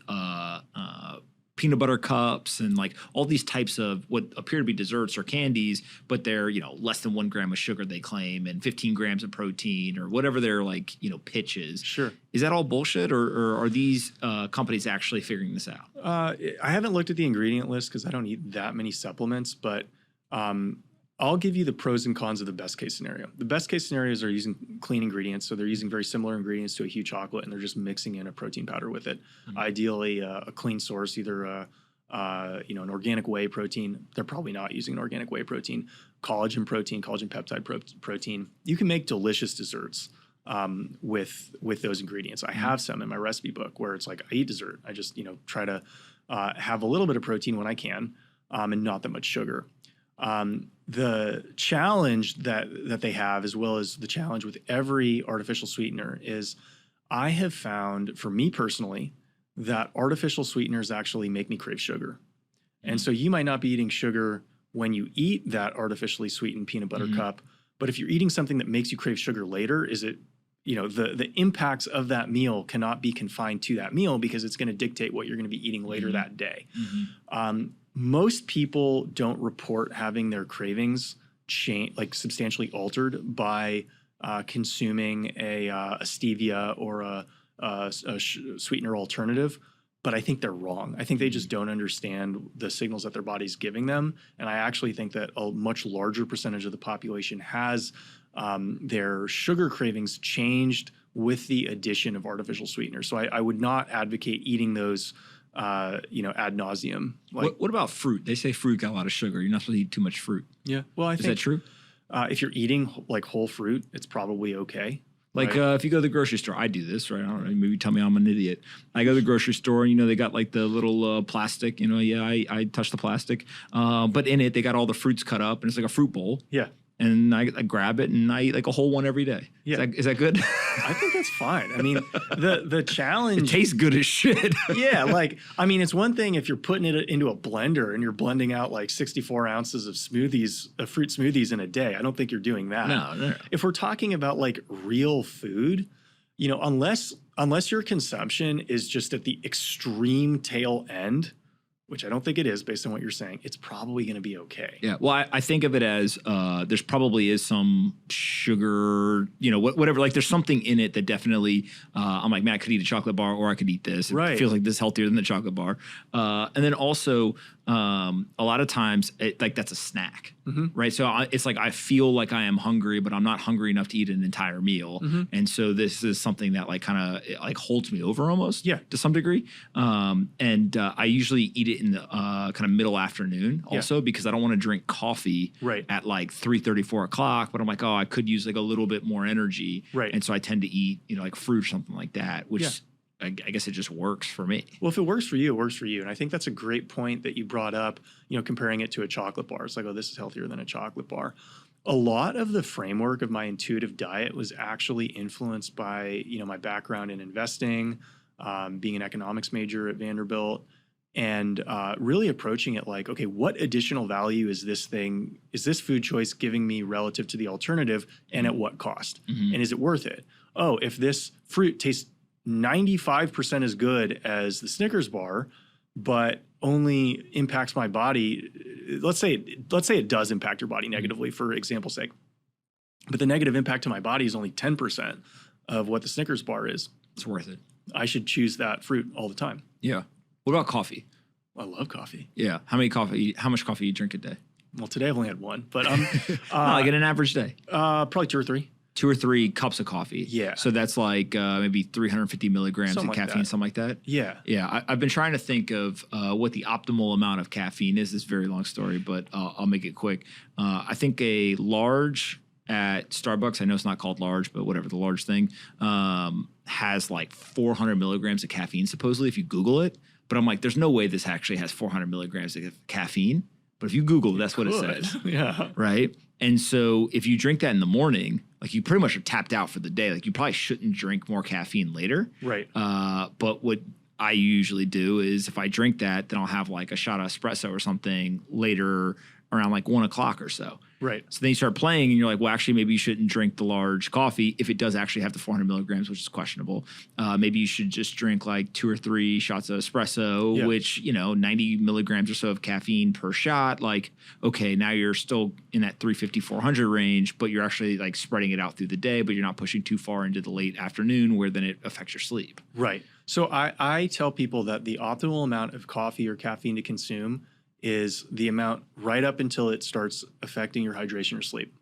peanut butter cups and like all these types of what appear to be desserts or candies, but they're, less than 1 gram of sugar they claim and 15 grams of protein or whatever their like, pitch is. Sure. Is that all bullshit or are these companies actually figuring this out? I haven't looked at the ingredient list because I don't eat that many supplements, but I'll give you the pros and cons of the best case scenario. The best case scenarios are using clean ingredients. So they're using very similar ingredients to a huge chocolate and they're just mixing in a protein powder with it. Ideally a clean source, either an organic whey protein. They're probably not using an organic whey protein, collagen peptide protein. You can make delicious desserts with those ingredients. I have some in my recipe book where it's like I eat dessert. I just try to have a little bit of protein when I can and not that much sugar. The challenge that they have, as well as the challenge with every artificial sweetener, is I have found, for me personally, that artificial sweeteners actually make me crave sugar. And so you might not be eating sugar when you eat that artificially sweetened peanut butter cup, but if you're eating something that makes you crave sugar later, the impacts of that meal cannot be confined to that meal because it's going to dictate what you're going to be eating later that day. Most people don't report having their cravings substantially altered by consuming a stevia or a sweetener alternative, but I think they're wrong. I think they just don't understand the signals that their body's giving them, and I actually think that a much larger percentage of the population has their sugar cravings changed with the addition of artificial sweeteners. So I would not advocate eating those ad nauseum. What about fruit? They say fruit got a lot of sugar. You're not supposed to eat too much fruit. Yeah. Well, I think. Is that true? If you're eating like whole fruit, it's probably okay. Like right? If you go to the grocery store, I do this, right? I don't know, maybe tell me I'm an idiot. I go to the grocery store and, they got like the little plastic, I touch the plastic. But in it, they got all the fruits cut up and it's like a fruit bowl. Yeah. And I grab it and I eat like a whole one every day. Yeah. Is that good? I think that's fine. I mean, the challenge... It tastes good as shit. Yeah, it's one thing if you're putting it into a blender and you're blending out like 64 ounces of fruit smoothies in a day. I don't think you're doing that. No. If we're talking about like real food, unless your consumption is just at the extreme tail end, which I don't think it is based on what you're saying, it's probably going to be okay. Yeah. Well, I think of it as there's probably is some sugar, whatever. Like there's something in it that definitely, I'm like, man, I could eat a chocolate bar or I could eat this. It feels like this is healthier than the chocolate bar. And then also a lot of times that's a snack, right? So it's like I feel like I am hungry, but I'm not hungry enough to eat an entire meal. And so this is something that like kind of holds me over almost to some degree. And I usually eat it in the kind of middle afternoon also because I don't want to drink coffee at like 3:30, 4 o'clock, but I'm like, I could use like a little bit more energy. Right. And so I tend to eat, like fruit or something like that, which I guess it just works for me. Well, if it works for you, it works for you. And I think that's a great point that you brought up, comparing it to a chocolate bar. It's like, this is healthier than a chocolate bar. A lot of the framework of my intuitive diet was actually influenced by, my background in investing, being an economics major at Vanderbilt, and really approaching it like, okay, what additional value is this food choice giving me relative to the alternative and at what cost? And is it worth it? If this fruit tastes 95% as good as the Snickers bar, but only impacts my body. Let's say it does impact your body negatively, for example's sake, but the negative impact to my body is only 10% of what the Snickers bar is. It's worth it. I should choose that fruit all the time. Yeah. What about coffee? I love coffee. Yeah. How much coffee you drink a day? Well, today I've only had one, but like in an average day. Probably 2 or 3. 2 or 3 cups of coffee. Yeah. So that's like maybe 350 milligrams of caffeine, something like that. Yeah. Yeah. I've been trying to think of what the optimal amount of caffeine is. It's a very long story, but I'll make it quick. I think a large at Starbucks, I know it's not called large, but whatever, the large thing, has like 400 milligrams of caffeine, supposedly, if you Google it. But I'm like, there's no way this actually has 400 milligrams of caffeine. But if you Google, that's what it says. Yeah. Right. And so if you drink that in the morning, like you pretty much are tapped out for the day. Like you probably shouldn't drink more caffeine later. Right. But what I usually do is if I drink that, then I'll have like a shot of espresso or something later around like 1 o'clock or so. Right. So then you start playing and you're like, well, actually, maybe you shouldn't drink the large coffee if it does actually have the 400 milligrams, which is questionable. Maybe you should just drink like 2 or 3 shots of espresso, which, 90 milligrams or so of caffeine per shot. Like, okay, now you're still in that 350, 400 range, but you're actually like spreading it out through the day, but you're not pushing too far into the late afternoon where then it affects your sleep. Right. So I tell people that the optimal amount of coffee or caffeine to consume is the amount right up until it starts affecting your hydration or sleep.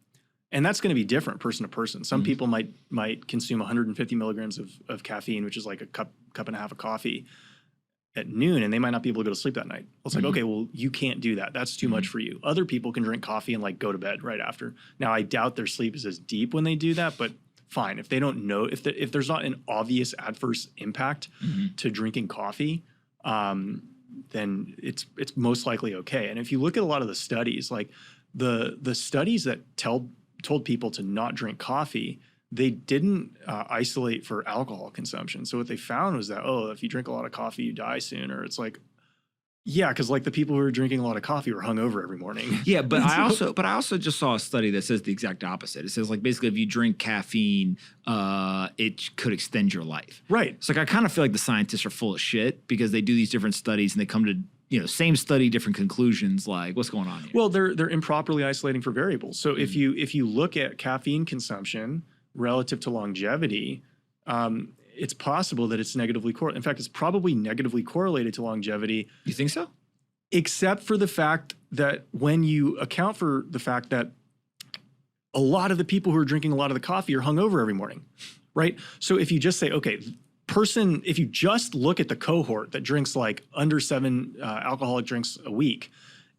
And that's going to be different person to person. Some people might consume 150 milligrams of caffeine, which is like a cup and a half of coffee at noon, and they might not be able to go to sleep that night. It's like, okay, well, you can't do that. That's too much for you. Other people can drink coffee and like go to bed right after. Now, I doubt their sleep is as deep when they do that, but fine. If they don't know, if there's not an obvious adverse impact to drinking coffee, then it's most likely okay. And if you look at a lot of the studies, like the studies that told people to not drink coffee, they didn't isolate for alcohol consumption. So what they found was that, if you drink a lot of coffee, you die sooner. It's like, yeah, because like the people who were drinking a lot of coffee were hungover every morning. Yeah, but I also just saw a study that says the exact opposite. It says like basically if you drink caffeine, it could extend your life. Right. It's like I kind of feel like the scientists are full of shit because they do these different studies and they come to same study, different conclusions. Like what's going on here? Well, they're improperly isolating for variables. So if you look at caffeine consumption relative to longevity, it's possible that it's negatively correlated. In fact, it's probably negatively correlated to longevity. You think so? Except for the fact that when you account for the fact that a lot of the people who are drinking a lot of the coffee are hungover every morning, right? So if you just say, okay, if you just look at the cohort that drinks like under 7 alcoholic drinks a week,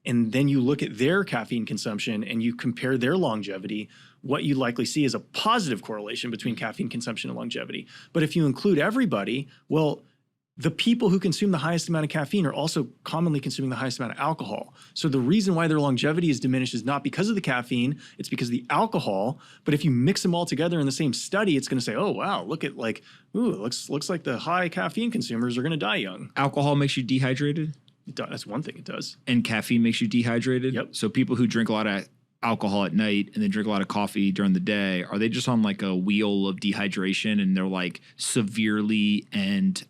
and then you look at their caffeine consumption and you compare their longevity, what you likely see is a positive correlation between caffeine consumption and longevity. But if you include everybody, well, the people who consume the highest amount of caffeine are also commonly consuming the highest amount of alcohol. So the reason why their longevity is diminished is not because of the caffeine, it's because of the alcohol. But if you mix them all together in the same study, it's going to say, oh, wow, look at like, ooh, looks like the high caffeine consumers are going to die young. Alcohol makes you dehydrated? That's one thing it does. And caffeine makes you dehydrated? Yep. So people who drink a lot of alcohol at night and then drink a lot of coffee during the day, are they just on like a wheel of dehydration and they're like severely and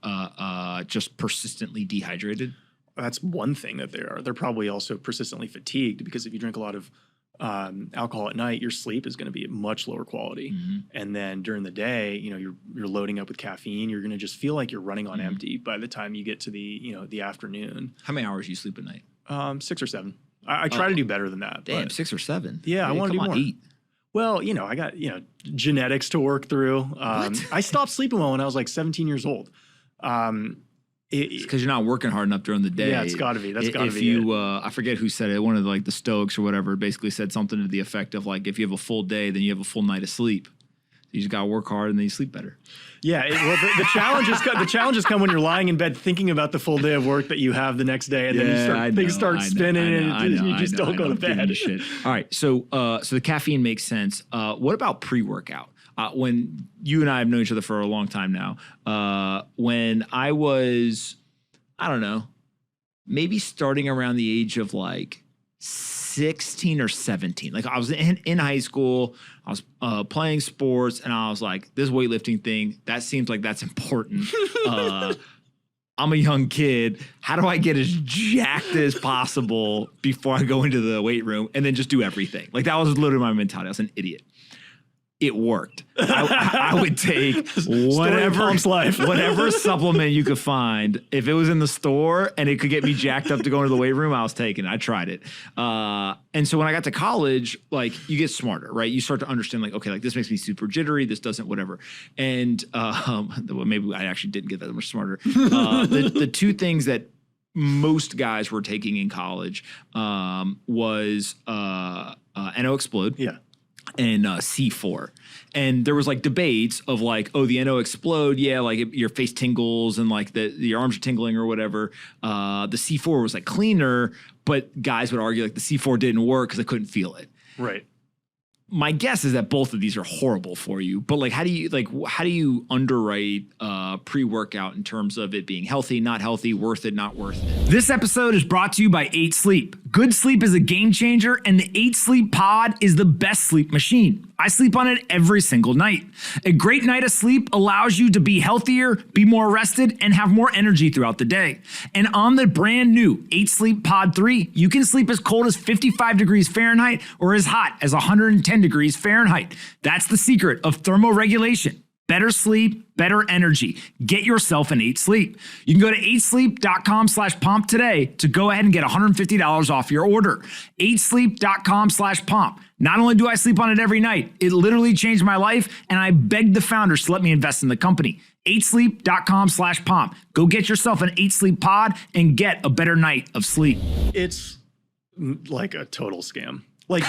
just persistently dehydrated? That's one thing that they are. They're probably also persistently fatigued because if you drink a lot of alcohol at night, your sleep is going to be at much lower quality. And then during the day, you're loading up with caffeine. You're going to just feel like you're running on empty by the time you get to the afternoon. How many hours do you sleep at night? 6 or 7. I try to do better than that. Damn, but 6 or 7. Yeah, I want to do more. 8. Well, I got genetics to work through. I stopped sleeping well when I was like 17 years old. It's because you're not working hard enough during the day. Yeah, it's got to be. That's got to be. If you, I forget who said it. One of the Stoics or whatever basically said something to the effect of like, if you have a full day, then you have a full night of sleep. You just got to work hard and then you sleep better. Yeah, the challenges come when you're lying in bed thinking about the full day of work that you have the next day, and then things start spinning, and you just don't go to bed. All right, so the caffeine makes sense. What about pre-workout? When you and I have known each other for a long time now, when I was, I don't know, maybe starting around the age of like 16 or 17. Like I was in high school, I was playing sports, and I was like, this weightlifting thing, that seems like that's important. I'm a young kid. How do I get as jacked as possible before I go into the weight room and then just do everything? Like that was literally my mentality. I was an idiot. It worked. I would take whatever supplement you could find. If it was in the store and it could get me jacked up to go into the weight room, I was taking it. I tried it. And so when I got to college, like you get smarter, right? You start to understand like, okay, like this makes me super jittery. This doesn't, whatever. And maybe I actually didn't get that much smarter. The two things that most guys were taking in college was NO Explode. Yeah. And C4. And there was like debates of like, oh, the NO Explode, yeah, like your face tingles and like your arms are tingling or whatever. The C4 was like cleaner, but guys would argue like the C4 didn't work because they couldn't feel it. Right. My guess is that both of these are horrible for you, but like how do you underwrite pre-workout in terms of it being healthy, not healthy, worth it, not worth it? This episode is brought to you by 8 Sleep. Good sleep is a game changer, and the 8 Sleep Pod is the best sleep machine. I sleep on it every single night. A great night of sleep allows you to be healthier, be more rested, and have more energy throughout the day. And on the brand new 8 Sleep Pod 3, you can sleep as cold as 55 degrees Fahrenheit or as hot as 110 degrees Fahrenheit. That's the secret of thermoregulation. Better sleep, better energy. Get yourself an 8 Sleep. You can go to 8sleep.com/pomp today to go ahead and get $150 off your order. 8sleep.com/pomp. Not only do I sleep on it every night, it literally changed my life, and I begged the founders to let me invest in the company. 8sleep.com/pomp. Go get yourself an 8 Sleep Pod and get a better night of sleep. It's like a total scam. Like,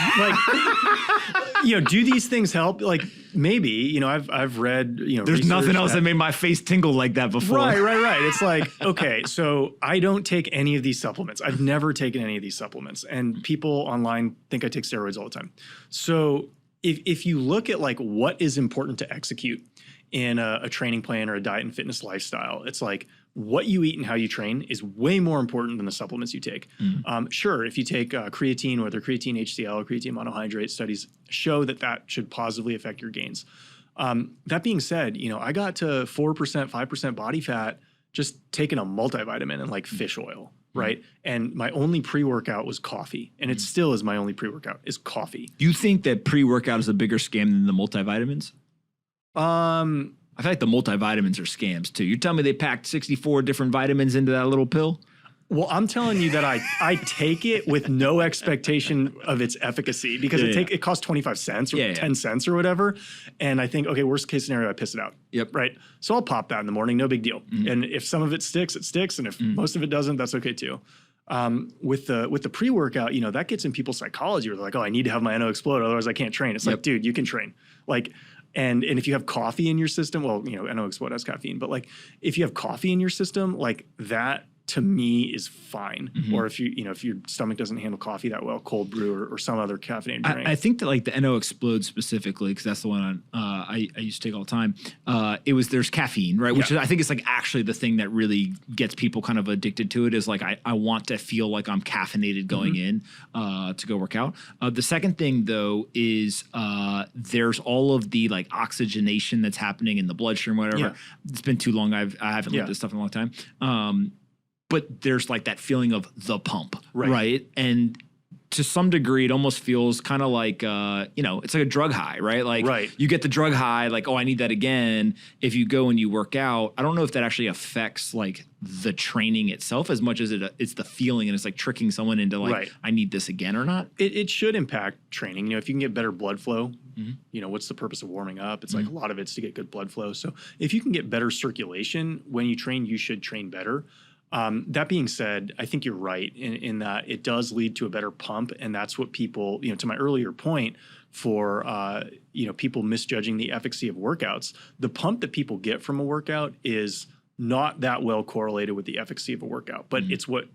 do these things help? Like, maybe, I've read, There's nothing else that made my face tingle like that before. Right. It's like, okay, so I don't take any of these supplements. I've never taken any of these supplements. And people online think I take steroids all the time. So if you look at like what is important to execute in a training plan or a diet and fitness lifestyle, it's like what you eat and how you train is way more important than the supplements you take. Sure, if you take creatine, whether creatine HCl or creatine monohydrate, studies show that should positively affect your gains. That being said, I got to 4%, 5% body fat just taking a multivitamin and like fish oil, right? And my only pre-workout was coffee, and it still is my only pre-workout is coffee. You think that pre-workout is a bigger scam than the multivitamins? I feel like the multivitamins are scams too. You're telling me they packed 64 different vitamins into that little pill? Well, I'm telling you that I take it with no expectation of its efficacy because it costs 25 cents or 10 cents or whatever. And I think, okay, worst case scenario, I piss it out. Yep. Right. So I'll pop that in the morning. No big deal. And if some of it sticks, it sticks. And if most of it doesn't, that's okay too. With the pre-workout, that gets in people's psychology where they're like, oh, I need to have my NO explode. Otherwise I can't train. It's like, dude, you can train. Like, and if you have coffee in your system, well, NO explode has caffeine, but like if you have coffee in your system, like that to me is fine. Or if if your stomach doesn't handle coffee that well, cold brew or some other caffeinated drink. I think that like the NO explode specifically, because that's the one I used to take all the time. There's caffeine, right? Which is, I think is like actually the thing that really gets people kind of addicted to it is like, I want to feel like I'm caffeinated going in to go work out. The second thing though is there's all of the like oxygenation that's happening in the bloodstream, whatever. Yeah. It's been too long. I haven't looked at this stuff in a long time. But there's like that feeling of the pump, right? And to some degree, it almost feels kind of like, it's like a drug high, right? Like you get the drug high, like, oh, I need that again. If you go and you work out, I don't know if that actually affects like the training itself as much as it's the feeling and it's like tricking someone into like, I need this again or not. It should impact training. If you can get better blood flow, what's the purpose of warming up? It's like a lot of it's to get good blood flow. So if you can get better circulation when you train, you should train better. That being said, I think you're right in that it does lead to a better pump. And that's what people, to my earlier point for, people misjudging the efficacy of workouts, the pump that people get from a workout is not that well correlated with the efficacy of a workout, but it's what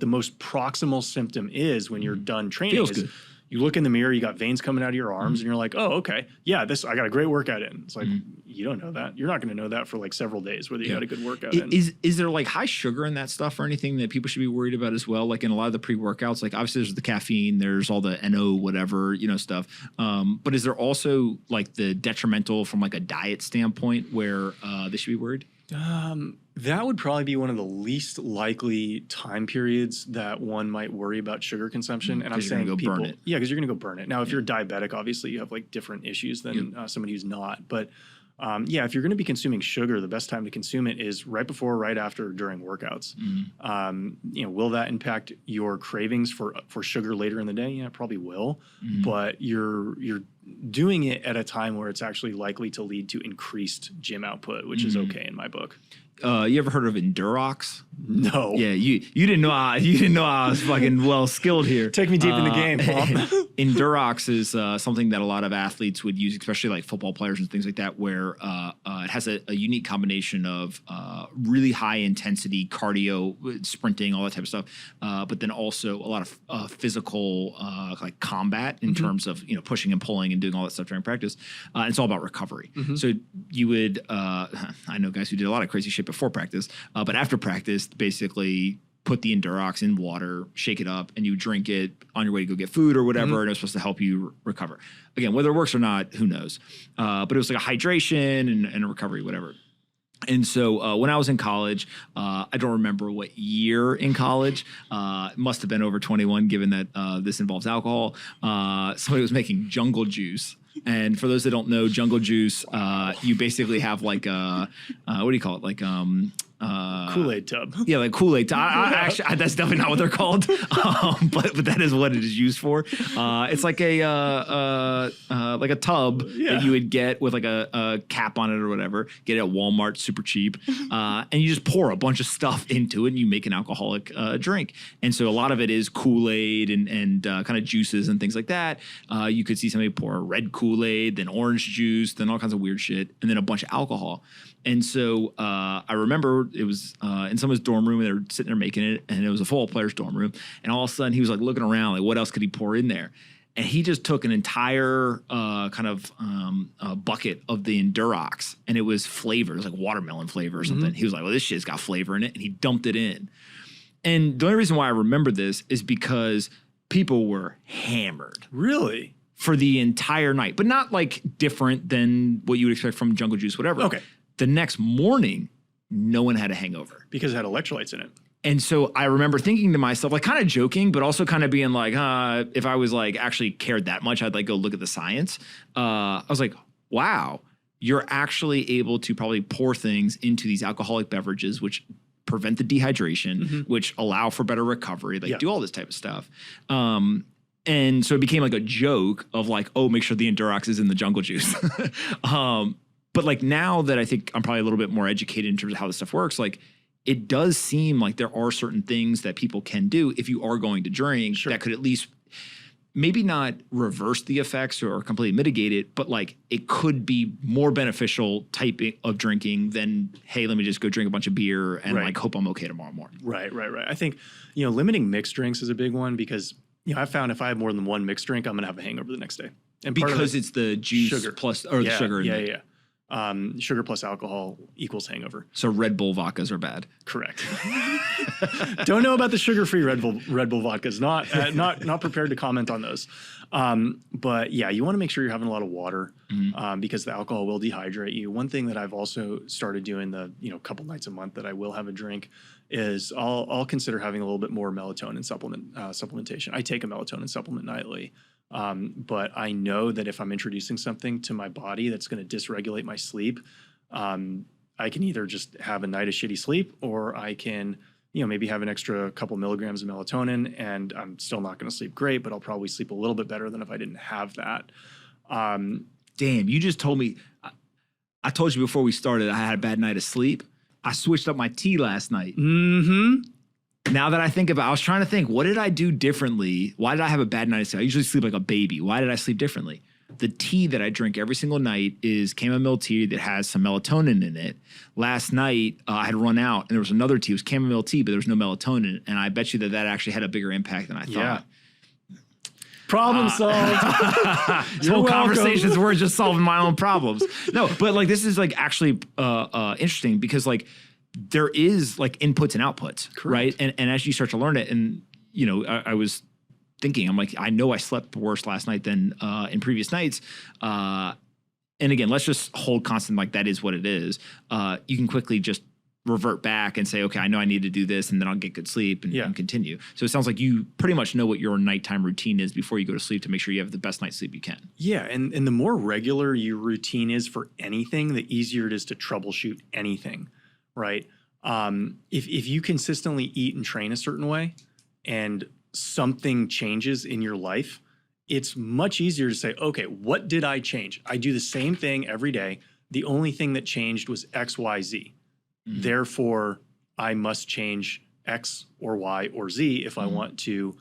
the most proximal symptom is when you're done training. Feels good. You look in the mirror, you got veins coming out of your arms, and you're like, oh, okay. Yeah, I got a great workout in. It's like, you don't know that. You're not going to know that for like several days, whether you had a good workout in. Is there like high sugar in that stuff or anything that people should be worried about as well? Like in a lot of the pre-workouts, like obviously there's the caffeine, there's all the NO, whatever, stuff. But is there also like the detrimental from like a diet standpoint where they should be worried? That would probably be one of the least likely time periods that one might worry about sugar consumption. And I'm saying people, burn it. Because you're going to go burn it. Now, if you're diabetic, obviously you have like different issues than somebody who's not. But if you're going to be consuming sugar, the best time to consume it is right before, right after, or during workouts. Will that impact your cravings for sugar later in the day? Yeah, it probably will. But you're doing it at a time where it's actually likely to lead to increased gym output, which is okay in my book. You ever heard of Endurox? No. Yeah, you didn't know how I was fucking well skilled here. Take me deep in the game, Pomp. Endurox is something that a lot of athletes would use, especially like football players and things like that, where it has a unique combination of really high intensity cardio, sprinting, all that type of stuff, but then also a lot of physical like combat in terms of pushing and pulling and doing all that stuff during practice. And it's all about recovery. So you would, I know guys who did a lot of crazy shit before practice, but after practice, basically put the Endurox in water, shake it up, and you drink it on your way to go get food or whatever, and it was supposed to help you recover. Again, whether it works or not, who knows? But it was like a hydration and a recovery, whatever. And so when I was in college, I don't remember what year in college. It must have been over 21, given that this involves alcohol. Somebody was making jungle juice. And for those that don't know, jungle juice, you basically have like a, what do you call it? Like Kool-Aid tub. Yeah, like Kool-Aid. Actually, that's definitely not what they're called, but that is what it is used for. It's like a tub that you would get with like a cap on it or whatever. Get it at Walmart, super cheap, and you just pour a bunch of stuff into it, and you make an alcoholic drink. And so a lot of it is Kool-Aid and kind of juices and things like that. You could see somebody pour red Kool-Aid, then orange juice, then all kinds of weird shit, and then a bunch of alcohol. And so I remember it was in someone's dorm room, and they were sitting there making it, and it was a football player's dorm room. And all of a sudden, he was like looking around, like what else could he pour in there? And he just took an entire bucket of the Endurox, and it was flavor. It was like watermelon flavor or something. He was like, well, this shit's got flavor in it, and he dumped it in. And the only reason why I remember this is because people were hammered. Really? For the entire night, but not like different than what you would expect from jungle juice, whatever. Okay. The next morning, no one had a hangover. Because it had electrolytes in it. And so I remember thinking to myself, like kind of joking, but also kind of being like, if I was like actually cared that much, I'd like go look at the science. I was like, wow, you're actually able to probably pour things into these alcoholic beverages, which prevent the dehydration, which allow for better recovery, like do all this type of stuff. And so it became like a joke of like, oh, make sure the Endurox is in the jungle juice. But like now that I think I'm probably a little bit more educated in terms of how this stuff works, like it does seem like there are certain things that people can do if you are going to drink that could at least maybe not reverse the effects or completely mitigate it, but like it could be more beneficial type of drinking than, hey, let me just go drink a bunch of beer and like hope I'm okay tomorrow morning. Right. I think, limiting mixed drinks is a big one because, I found if I have more than one mixed drink, I'm going to have a hangover the next day. And because it's the juice sugar plus, or the sugar. Sugar plus alcohol equals hangover. So Red Bull vodkas are bad. Correct. Don't know about the sugar-free Red Bull vodkas. Not prepared to comment on those. But yeah, you want to make sure you're having a lot of water because the alcohol will dehydrate you. One thing that I've also started doing the couple nights a month that I will have a drink is I'll consider having a little bit more melatonin supplementation. I take a melatonin supplement nightly. But I know that if I'm introducing something to my body that's going to dysregulate my sleep, I can either just have a night of shitty sleep, or I can, maybe have an extra couple milligrams of melatonin, and I'm still not going to sleep great, but I'll probably sleep a little bit better than if I didn't have that. Damn, you just told me. I told you before we started I had a bad night of sleep. I switched up my tea last night. Now that I think about it, I was trying to think, what did I do differently? Why did I have a bad night of sleep? I usually sleep like a baby. Why did I sleep differently? The tea that I drink every single night is chamomile tea that has some melatonin in it. Last night, I had run out, and there was another tea. It was chamomile tea, but there was no melatonin. And I bet you that actually had a bigger impact than I thought. Problem solved. This whole conversations were just solving my own problems. No, but like this is like actually interesting because like there is like inputs and outputs, right? And as you start to learn it, and I was thinking, I'm like, I know I slept worse last night than in previous nights. And again, let's just hold constant like that is what it is. You can quickly just revert back and say, okay, I know I need to do this, and then I'll get good sleep and continue. So it sounds like you pretty much know what your nighttime routine is before you go to sleep to make sure you have the best night's sleep you can. Yeah, and the more regular your routine is for anything, the easier it is to troubleshoot anything, right? If you consistently eat and train a certain way and something changes in your life, it's much easier to say, okay, what did I change? I do the same thing every day. The only thing that changed was X, Y, Z. Therefore, I must change X or Y or Z if I want to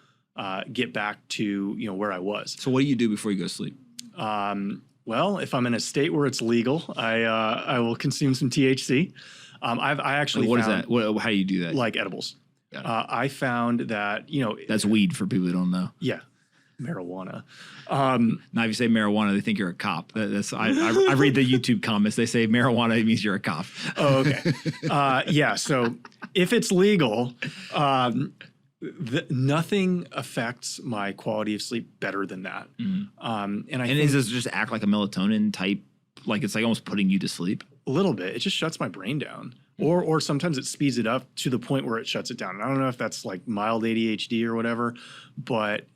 get back to where I was. So what do you do before you go to sleep? Well, if I'm in a state where it's legal, I will consume some THC. I actually what found, is that? How do you do that? Like edibles. I found that that's weed for people who don't know. Yeah. marijuana. Now, if you say marijuana, they think you're a cop. I read the YouTube comments. They say marijuana means you're a cop. Oh, okay. Yeah. So if it's legal, nothing affects my quality of sleep better than that. And does it just act like a melatonin type? Like it's like almost putting you to sleep? A little bit. It just shuts my brain down. Or sometimes it speeds it up to the point where it shuts it down. And I don't know if that's like mild ADHD or whatever, but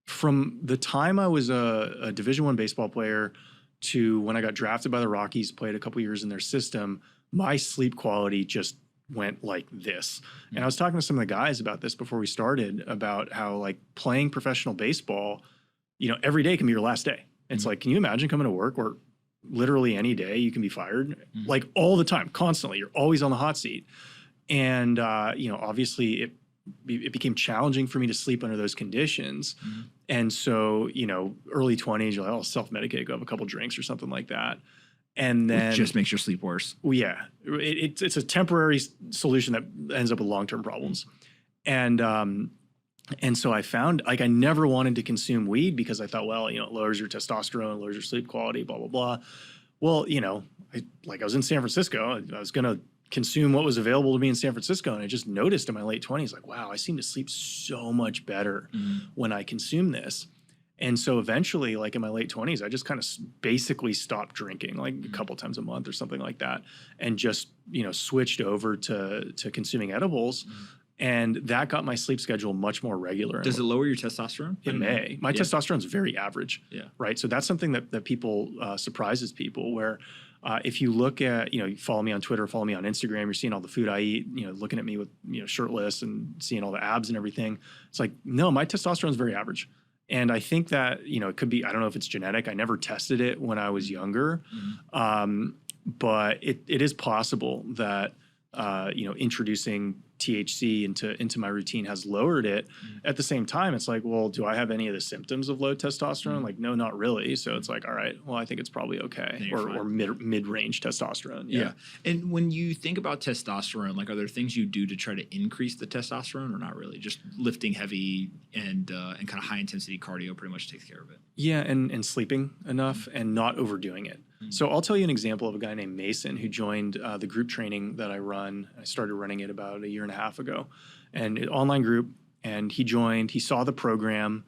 from the time I was a Division I baseball player to when I got drafted by the Rockies, played a couple years in their system, my sleep quality just went like this. And I was talking to some of the guys about this before we started, about how like playing professional baseball, every day can be your last day. It's like, can you imagine coming to work where literally any day you can be fired, like all the time, constantly? You're always on the hot seat. And, obviously it became challenging for me to sleep under those conditions. And so, early 20s, you're like, I'll self-medicate, go have a couple drinks or something like that. And then which just makes your sleep worse. Well, yeah, it's a temporary solution that ends up with long-term problems. And so I found, like, I never wanted to consume weed because I thought, well, it lowers your testosterone, lowers your sleep quality, blah, blah, blah. Well, I was in San Francisco. I was going to consume what was available to me in San Francisco. And I just noticed in my late 20s, like, wow, I seem to sleep so much better when I consume this. And so eventually, like in my late 20s, I just kind of basically stopped drinking, like a couple times a month or something like that, and just, switched over to consuming edibles. And that got my sleep schedule much more regular. Does it lower your testosterone? It may. My testosterone is very average. Yeah. Right. So that's something that people surprises people, where if you look at, you follow me on Twitter, follow me on Instagram, you're seeing all the food I eat, looking at me with, shirtless and seeing all the abs and everything. It's like, no, my testosterone is very average. And I think that, it could be, I don't know if it's genetic. I never tested it when I was younger. But it is possible that, introducing THC into my routine has lowered it. At the same time, it's like, well, do I have any of the symptoms of low testosterone? Like, no, not really. So it's like, all right, well, I think it's probably okay. Or mid-range testosterone. Yeah. And when you think about testosterone, like, are there things you do to try to increase the testosterone, or not really? Just lifting heavy and kind of high intensity cardio pretty much takes care of it. Yeah, and sleeping enough and not overdoing it. So I'll tell you an example of a guy named Mason who joined the group training that I run. I started running it about a year and a half ago, and an online group. And he joined. He saw the program,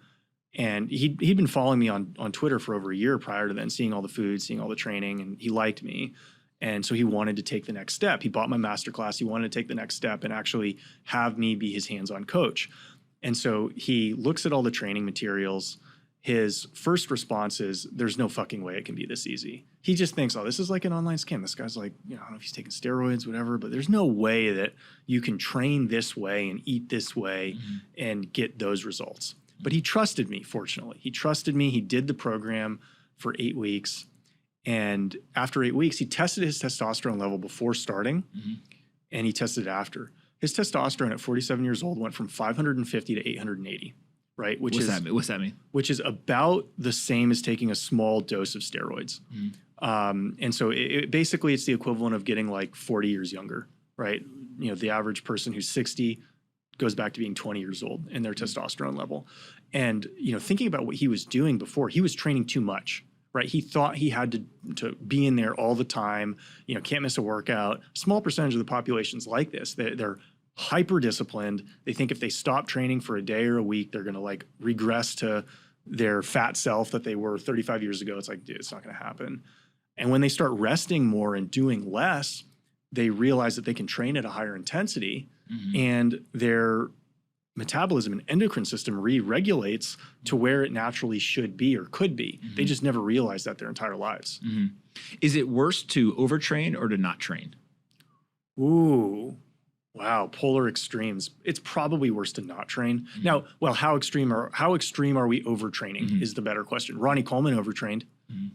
and he'd been following me on Twitter for over a year prior to then, seeing all the food, seeing all the training, and he liked me. And so he wanted to take the next step. He bought my masterclass. He wanted to take the next step and actually have me be his hands-on coach. And so he looks at all the training materials. His first response is, there's no fucking way it can be this easy. He just thinks, oh, this is like an online scam. This guy's like, I don't know if he's taking steroids, whatever, but there's no way that you can train this way and eat this way and get those results. But he trusted me, fortunately. He trusted me. He did the program for 8 weeks. And after 8 weeks, he tested his testosterone level before starting, and he tested it after. His testosterone at 47 years old went from 550 to 880. Right, What's that mean? Which is about the same as taking a small dose of steroids. And so basically it's the equivalent of getting like 40 years younger, right? The average person who's 60 goes back to being 20 years old in their testosterone level. And, thinking about what he was doing before, he was training too much, right? He thought he had to be in there all the time, can't miss a workout. A small percentage of the population's like this. They're hyper disciplined. They think if they stop training for a day or a week, they're going to like regress to their fat self that they were 35 years ago. It's like, dude, it's not going to happen. And when they start resting more and doing less, they realize that they can train at a higher intensity, and their metabolism and endocrine system re-regulates to where it naturally should be or could be. They just never realized that their entire lives. Is it worse to overtrain or to not train? Ooh. Wow, polar extremes. It's probably worse to not train. Now, well, how extreme are we overtraining is the better question. Ronnie Coleman overtrained,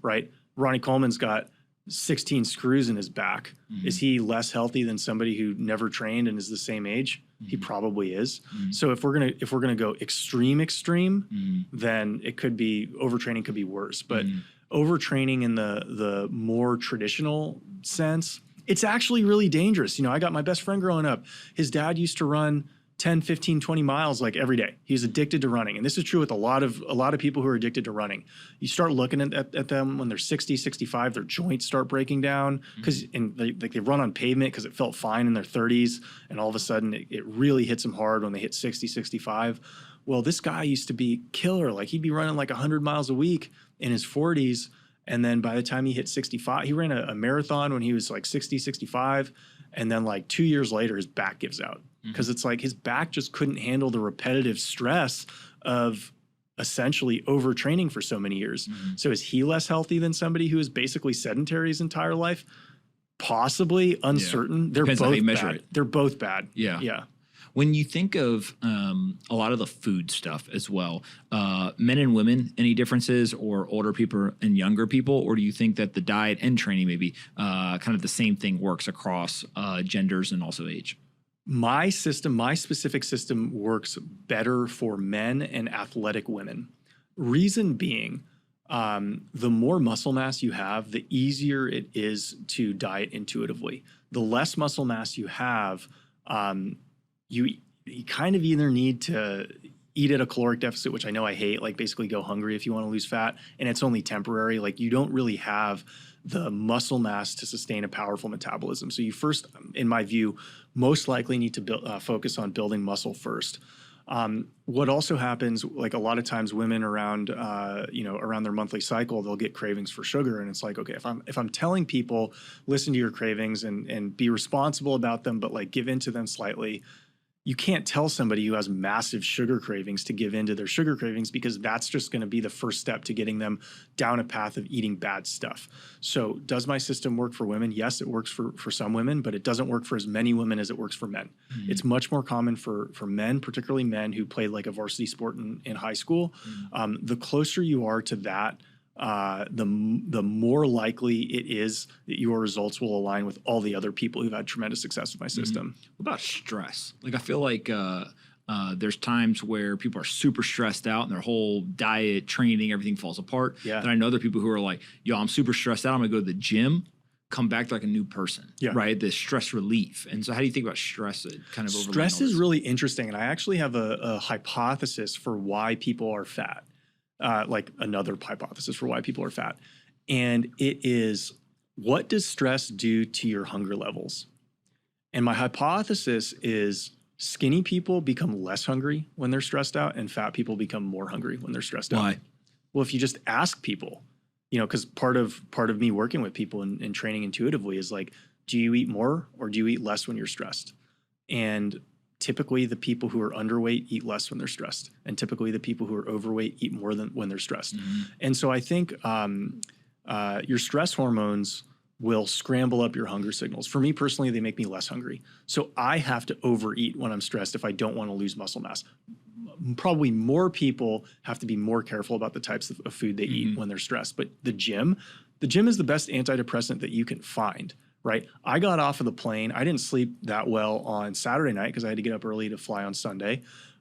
right? Ronnie Coleman's got 16 screws in his back. Is he less healthy than somebody who never trained and is the same age? He probably is. So if we're gonna go extreme, then it could be overtraining could be worse. But overtraining in the more traditional sense, it's actually really dangerous. I got my best friend growing up. His dad used to run 10, 15, 20 miles like every day. He's addicted to running. And this is true with a lot of people who are addicted to running. You start looking at them when they're 60, 65, their joints start breaking down because they run on pavement because it felt fine in their 30s. And all of a sudden it really hits them hard when they hit 60, 65. Well, this guy used to be killer. Like he'd be running like 100 miles a week in his 40s. And then by the time he hit 65, he ran a marathon when he was like 60, 65. And then like 2 years later, his back gives out because it's like his back just couldn't handle the repetitive stress of essentially overtraining for so many years. So is he less healthy than somebody who is basically sedentary his entire life? Possibly, uncertain. They're Depends both on how you measure bad. it. They're both bad. Yeah. When you think of a lot of the food stuff as well, men and women, any differences, or older people and younger people, or do you think that the diet and training maybe kind of the same thing works across genders and also age? My specific system works better for men and athletic women. Reason being, the more muscle mass you have, the easier it is to diet intuitively. The less muscle mass you have, you kind of either need to eat at a caloric deficit, which I know I hate, like basically go hungry if you want to lose fat, and it's only temporary. Like you don't really have the muscle mass to sustain a powerful metabolism. So you first, in my view, most likely need to focus on building muscle first. What also happens, like a lot of times women around their monthly cycle, they'll get cravings for sugar. And it's like, okay, if I'm telling people, listen to your cravings and be responsible about them, but like give into them slightly, you can't tell somebody who has massive sugar cravings to give into their sugar cravings because that's just going to be the first step to getting them down a path of eating bad stuff. So does my system work for women? Yes, it works for some women, but it doesn't work for as many women as it works for men. It's much more common for men, particularly men who played like a varsity sport in high school. The closer you are to that, the more likely it is that your results will align with all the other people who've had tremendous success with my system. What about stress? Like I feel like there's times where people are super stressed out and their whole diet, training, everything falls apart. Yeah. Then I know other people who are like, yo, I'm super stressed out. I'm gonna go to the gym, come back like a new person. Right? The stress relief. And so how do you think about stress? Kind of Stress is really interesting. And I actually have a hypothesis for why people are fat. Like another hypothesis for why people are fat. And it is, what does stress do to your hunger levels? And my hypothesis is skinny people become less hungry when they're stressed out and fat people become more hungry when they're stressed out. Why? Well, if you just ask people, because part of me working with people and training intuitively is like, do you eat more or do you eat less when you're stressed? And typically the people who are underweight eat less when they're stressed. And typically the people who are overweight eat more than when they're stressed. And so I think your stress hormones will scramble up your hunger signals. For me personally, they make me less hungry. So I have to overeat when I'm stressed if I don't want to lose muscle mass. Probably more people have to be more careful about the types of food they eat when they're stressed. But the gym is the best antidepressant that you can find. Right. I got off of the plane. I didn't sleep that well on Saturday night because I had to get up early to fly on Sunday.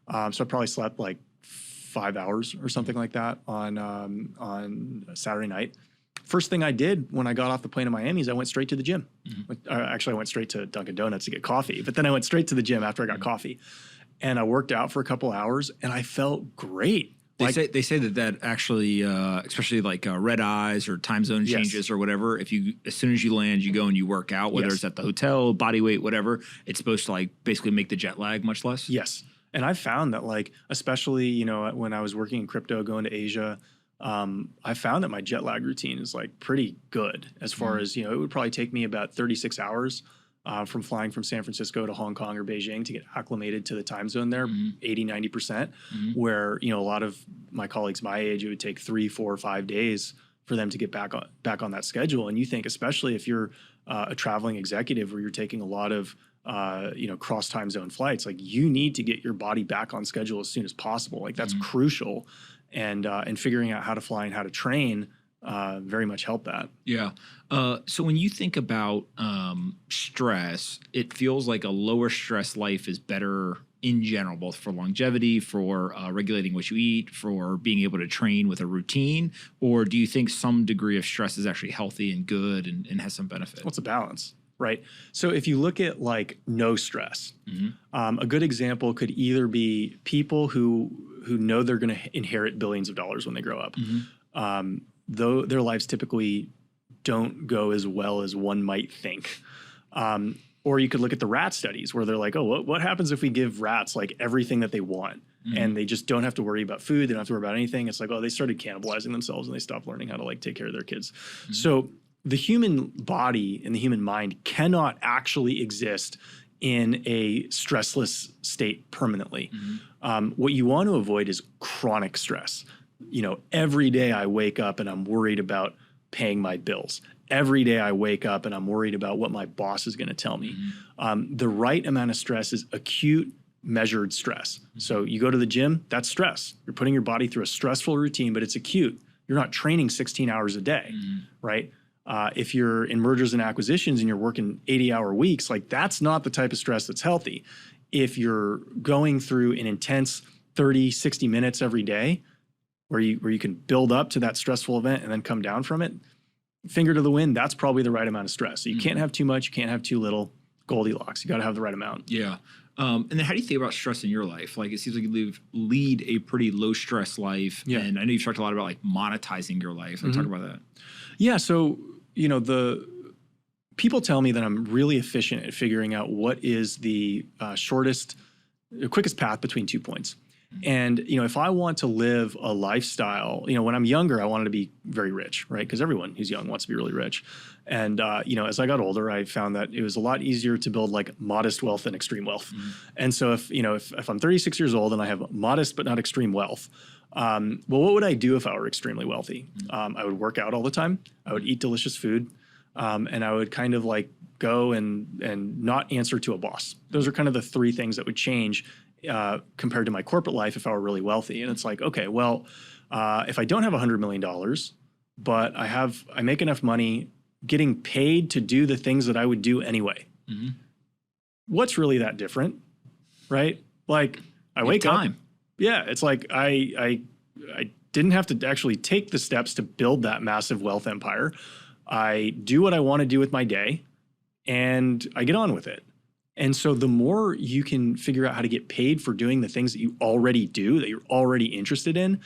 So I probably slept like 5 hours or something like that on Saturday night. First thing I did when I got off the plane in Miami is I went straight to the gym. Actually, I went straight to Dunkin' Donuts to get coffee, but then I went straight to the gym after I got coffee. And I worked out for a couple hours and I felt great. They say that actually, especially like red eyes or time zone changes or whatever, as soon as you land, you go and you work out, whether it's at the hotel, body weight, whatever, it's supposed to like basically make the jet lag much less. Yes. And I found that like, especially, when I was working in crypto, going to Asia, I found that my jet lag routine is like pretty good as far as, it would probably take me about 36 hours from flying from San Francisco to Hong Kong or Beijing to get acclimated to the time zone there, 80, 90%, where, a lot of my colleagues my age, it would take 3, 4, 5 days for them to get back on that schedule. And you think, especially if you're a traveling executive where you're taking a lot of, cross time zone flights, like you need to get your body back on schedule as soon as possible. Like that's crucial. And figuring out how to fly and how to train very much help that. Yeah. So when you think about stress, it feels like a lower stress life is better in general, both for longevity, for regulating what you eat, for being able to train with a routine? Or do you think some degree of stress is actually healthy and good and has some benefit? Well, it's a balance, right? So if you look at like no stress, a good example could either be people who know they're going to inherit billions of dollars when they grow up. Though their lives typically don't go as well as one might think. Or you could look at the rat studies where they're like, oh, what happens if we give rats like everything that they want and they just don't have to worry about food, they don't have to worry about anything. It's like, oh, they started cannibalizing themselves and they stopped learning how to like take care of their kids. So the human body and the human mind cannot actually exist in a stressless state permanently. What you want to avoid is chronic stress. You know, every day I wake up and I'm worried about paying my bills. Every day I wake up and I'm worried about what my boss is going to tell me. The right amount of stress is acute, measured stress. So you go to the gym, that's stress. You're putting your body through a stressful routine, but it's acute. You're not training 16 hours a day, right? If you're in mergers and acquisitions and you're working 80-hour weeks, like that's not the type of stress that's healthy. If you're going through an intense 30, 60 minutes every day where you can build up to that stressful event and then come down from it, finger to the wind, that's probably the right amount of stress. So you can't have too much, you can't have too little. Goldilocks, you got to have the right amount. Yeah. And then how do you think about stress in your life? Like it seems like you lead a pretty low stress life. Yeah. And I know you've talked a lot about like monetizing your life. Talk about that. Yeah. So, you know, the people tell me that I'm really efficient at figuring out what is the quickest path between 2 points. And, you know, if I want to live a lifestyle, you know, when I'm younger, I wanted to be very rich, right? Because everyone who's young wants to be really rich. And, you know, as I got older, I found that it was a lot easier to build like modest wealth than extreme wealth. And so if I'm 36 years old and I have modest but not extreme wealth, well, what would I do if I were extremely wealthy? I would work out all the time. I would eat delicious food. And I would kind of like go and not answer to a boss. Those are kind of the three things that would change compared to my corporate life if I were really wealthy. And it's like, okay, well, if I don't have $100 million, but I make enough money getting paid to do the things that I would do anyway. What's really that different, right? Like I wake up. Yeah, it's like I didn't have to actually take the steps to build that massive wealth empire. I do what I want to do with my day and I get on with it. And so the more you can figure out how to get paid for doing the things that you already do, that you're already interested in,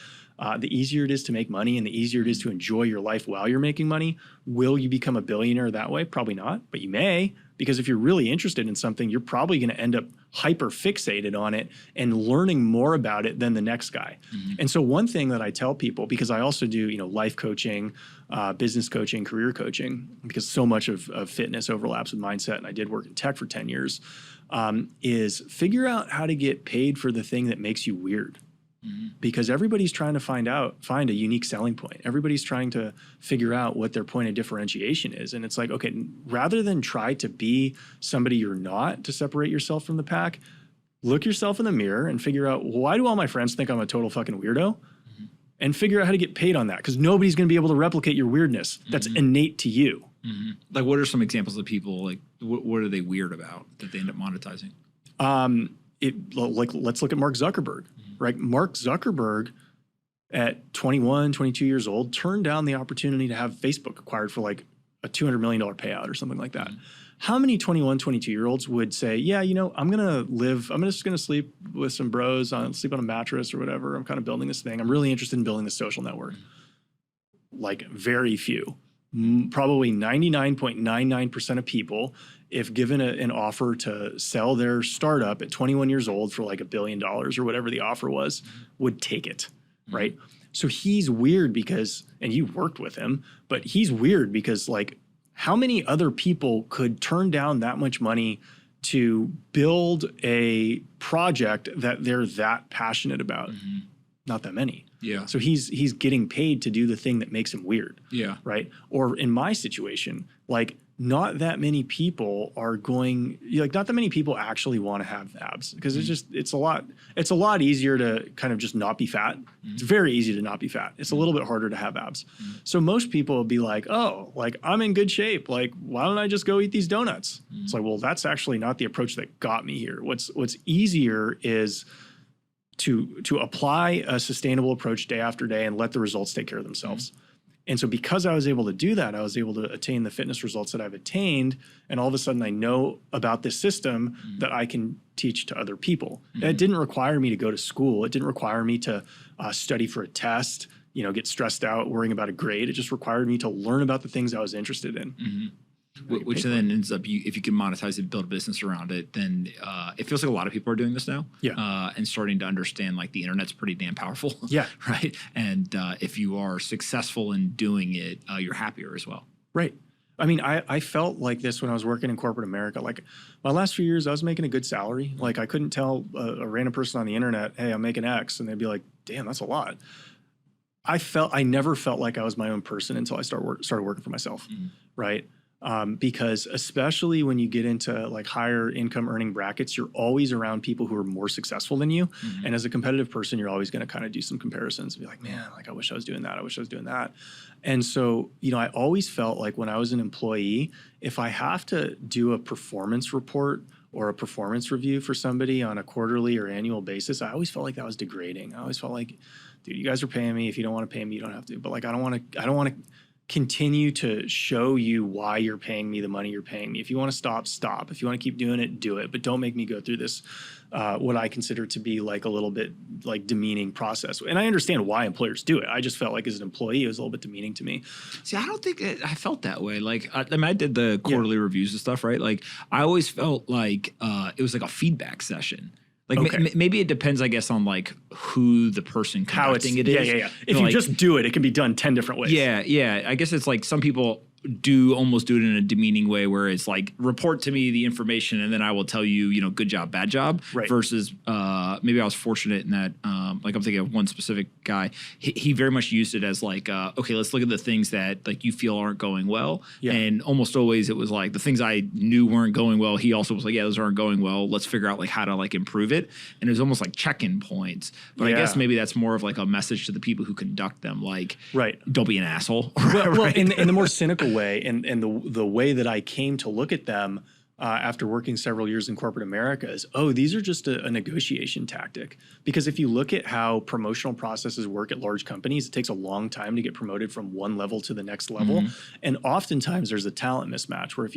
the easier it is to make money and the easier it is to enjoy your life while you're making money. Will you become a billionaire that way? Probably not, but you may, because if you're really interested in something, you're probably going to end up hyper fixated on it and learning more about it than the next guy. And so one thing that I tell people, because I also do, you know, life coaching, business coaching, career coaching, because so much of fitness overlaps with mindset, and I did work in tech for 10 years, is figure out how to get paid for the thing that makes you weird. Because everybody's trying to find a unique selling point. Everybody's trying to figure out what their point of differentiation is. And it's like, okay, rather than try to be somebody you're not to separate yourself from the pack, look yourself in the mirror and figure out, why do all my friends think I'm a total fucking weirdo? And figure out how to get paid on that, because nobody's going to be able to replicate your weirdness. That's innate to you. Like, what are some examples of people, like, what are they weird about that they end up monetizing? Let's look at Mark Zuckerberg. Right, Mark Zuckerberg at 21, 22 years old turned down the opportunity to have Facebook acquired for like a $200 million payout or something like that. How many 21, 22-year-olds would say, yeah, you know, I'm just going to sleep with some bros, sleep on a mattress or whatever. I'm kind of building this thing. I'm really interested in building this social network. Like very few. Probably 99.99% of people, if given an offer to sell their startup at 21 years old for like $1 billion or whatever the offer was, would take it, right? So he's weird because, and you worked with him, but he's weird because like how many other people could turn down that much money to build a project that they're that passionate about? Not that many. Yeah. So he's getting paid to do the thing that makes him weird. Yeah. Right. Or in my situation, like not that many people not that many people actually want to have abs, because it's a lot easier to kind of just not be fat. It's very easy to not be fat. It's a little bit harder to have abs. So most people will be like, oh, like I'm in good shape. Like, why don't I just go eat these donuts? It's like, well, that's actually not the approach that got me here. What's easier is to apply a sustainable approach day after day and let the results take care of themselves. And so because I was able to do that, I was able to attain the fitness results that I've attained. And all of a sudden I know about this system that I can teach to other people. And it didn't require me to go to school. It didn't require me to study for a test, get stressed out worrying about a grade. It just required me to learn about the things I was interested in. Which then ends up, if you can monetize it, build a business around it, then it feels like a lot of people are doing this now. Yeah. And starting to understand like the internet's pretty damn powerful. Yeah. Right. And if you are successful in doing it, you're happier as well. Right. I mean, I felt like this when I was working in corporate America. Like my last few years, I was making a good salary. Like I couldn't tell a random person on the internet, hey, I'm making X. And they'd be like, damn, that's a lot. I never felt like I was my own person until I started working for myself. Right. Because especially when you get into like higher income earning brackets, you're always around people who are more successful than you. And as a competitive person, you're always going to kind of do some comparisons and be like, man, like I wish I was doing that. I wish I was doing that. And so, I always felt like when I was an employee, if I have to do a performance report or a performance review for somebody on a quarterly or annual basis, I always felt like that was degrading. I always felt like, dude, you guys are paying me. If you don't want to pay me, you don't have to. But like, I don't want to continue to show you why you're paying me the money you're paying me. If you want to stop. If you want to keep doing it, do it. But don't make me go through this, what I consider to be like a little bit like demeaning process. And I understand why employers do it. I just felt like as an employee, it was a little bit demeaning to me. See, I don't think I felt that way. Like, I did the quarterly reviews and stuff, right? Like, I always felt like it was like a feedback session. Like maybe it depends, I guess, on like who the person conducting it is. Yeah. If you just do it, it can be done 10 different ways. Yeah. I guess it's like some people almost do it in a demeaning way where it's like report to me the information and then I will tell you, good job, bad job. Right. Versus maybe I was fortunate in that, like I'm thinking of one specific guy. He very much used it as like, okay, let's look at the things that like you feel aren't going well. Yeah. And almost always it was like the things I knew weren't going well. He also was like, yeah, those aren't going well. Let's figure out like how to like improve it. And it was almost like check-in points. But I guess maybe that's more of like a message to the people who conduct them. Like, don't be an asshole. Well, in the more cynical way, and the way that I came to look at them after working several years in corporate America is, these are just a negotiation tactic. Because if you look at how promotional processes work at large companies, it takes a long time to get promoted from one level to the next level. And oftentimes there's a talent mismatch where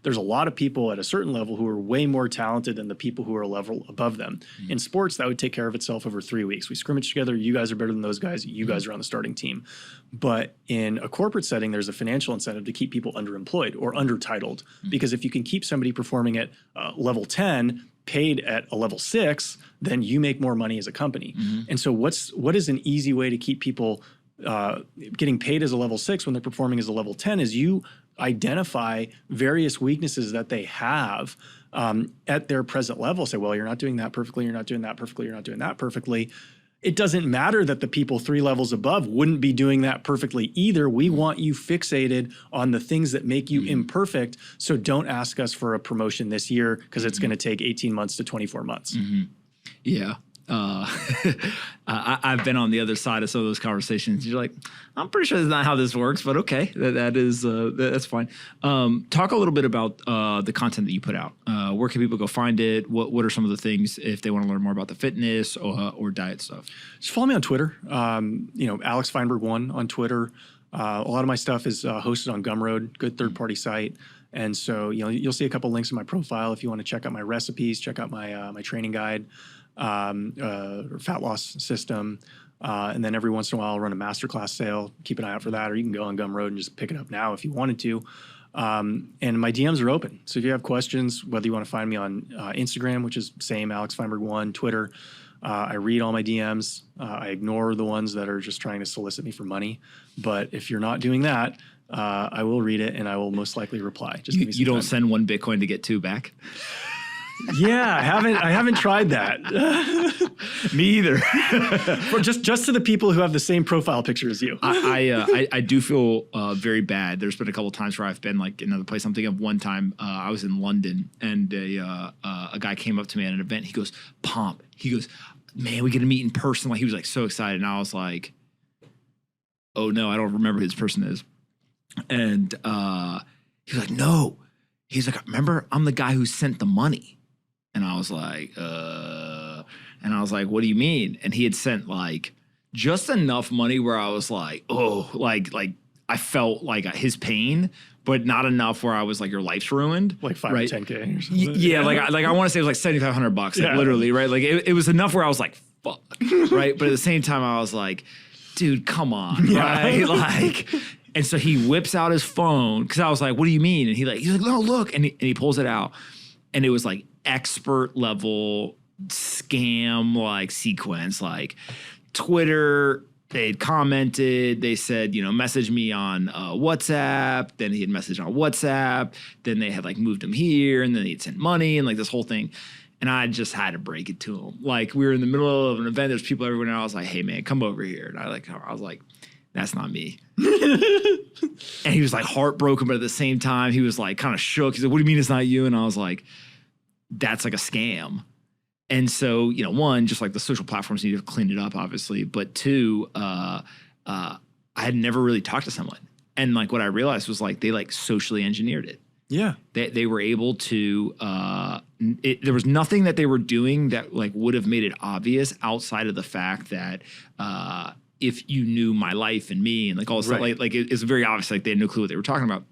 there's a lot of people at a certain level who are way more talented than the people who are a level above them. In sports, that would take care of itself over 3 weeks. We scrimmage together. You guys are better than those guys. You guys are on the starting team. But in a corporate setting, there's a financial incentive to keep people underemployed or undertitled. Because if you can keep somebody performing at level 10 paid at a level 6, then you make more money as a company. And so what is an easy way to keep people getting paid as a level 6 when they're performing as a level 10 is you identify various weaknesses that they have at their present level. Say, well, you're not doing that perfectly. You're not doing that perfectly. You're not doing that perfectly. It doesn't matter that the people 3 levels above wouldn't be doing that perfectly either. We want you fixated on the things that make you imperfect. So don't ask us for a promotion this year because it's going to take 18 months to 24 months. Yeah. I've been on the other side of some of those conversations. You're like, I'm pretty sure that's not how this works, but okay, that's fine. Talk a little bit about the content that you put out. Where can people go find it? What are some of the things if they want to learn more about the fitness or diet stuff? Just follow me on Twitter. Alex Feinberg 1 on Twitter. A lot of my stuff is hosted on Gumroad, good third-party site. And so you'll see a couple links in my profile if you want to check out my recipes, check out my training guide. Fat loss system. And then every once in a while I'll run a masterclass sale. Keep an eye out for that, or you can go on Gumroad and just pick it up now if you wanted to. And my DMs are open. So if you have questions, whether you want to find me on Instagram, which is same Alex Feinberg 1, Twitter, I read all my DMs. I ignore the ones that are just trying to solicit me for money. But if you're not doing that, I will read it and I will most likely reply. Just you don't send 1 Bitcoin to get 2 back? Yeah, I haven't tried that. Me either. For just to the people who have the same profile picture as you. I do feel very bad. There's been a couple of times where I've been like in another place. I'm thinking of one time I was in London and a guy came up to me at an event. He goes, Pomp. He goes, man, we get to meet in person. Like he was like so excited, and I was like, oh no, I don't remember who this person is. And he was like, no. He's like, remember, I'm the guy who sent the money. And I was like, what do you mean? And he had sent like just enough money where I was like, oh, like I felt like his pain, but not enough where I was like, your life's ruined. Like 5 right? or 10K or something. Yeah, like I want to say it was like $7,500, like literally, right? Like it was enough where I was like, fuck, right? But at the same time, I was like, dude, come on, right? Like, and so he whips out his phone because I was like, what do you mean? And he's like, no, look, and he pulls it out, and it was like expert level scam like sequence, like Twitter. They'd commented, they said, message me on WhatsApp. Then he had messaged on WhatsApp. Then they had like moved him here, and then he'd sent money and like this whole thing. And I just had to break it to him. Like we were in the middle of an event, there's people everywhere, and I was like, hey man, come over here. And I was like, that's not me. And he was like heartbroken, but at the same time, he was like kind of shook. He said, what do you mean it's not you? And I was like, that's like a scam. And so, one, just like the social platforms need to clean it up, obviously. But two, I had never really talked to someone. And like what I realized was like they like socially engineered it. Yeah. They were able to, there was nothing that they were doing that like would have made it obvious outside of the fact that if you knew my life and me and like all this stuff, like it's very obvious, like they had no clue what they were talking about.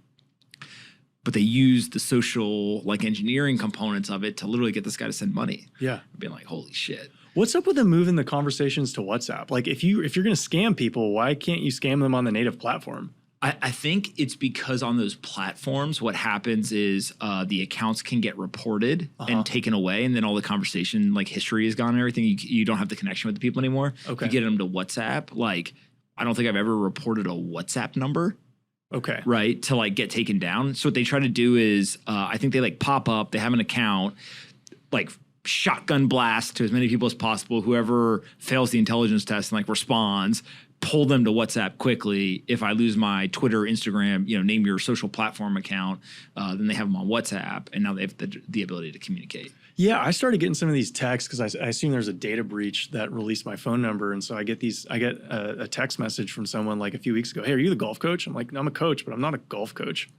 But they used the social like engineering components of it to literally get this guy to send money. Yeah. Being like, holy shit. What's up with them moving the conversations to WhatsApp? Like if you're going to scam people, why can't you scam them on the native platform? I think it's because on those platforms, what happens is the accounts can get reported and taken away, and then all the conversation like history is gone and everything. You don't have the connection with the people anymore. Okay. If you get them to WhatsApp, like I don't think I've ever reported a WhatsApp number. Okay. Right. To like get taken down. So what they try to do is I think they like pop up, they have an account, like shotgun blast to as many people as possible. Whoever fails the intelligence test and like responds, pull them to WhatsApp quickly. If I lose my Twitter, Instagram, name your social platform account, then they have them on WhatsApp, and now they have the ability to communicate. Yeah, I started getting some of these texts because I assume there's a data breach that released my phone number. And so I get a text message from someone like a few weeks ago. Hey, are you the golf coach? I'm like, no, I'm a coach, but I'm not a golf coach.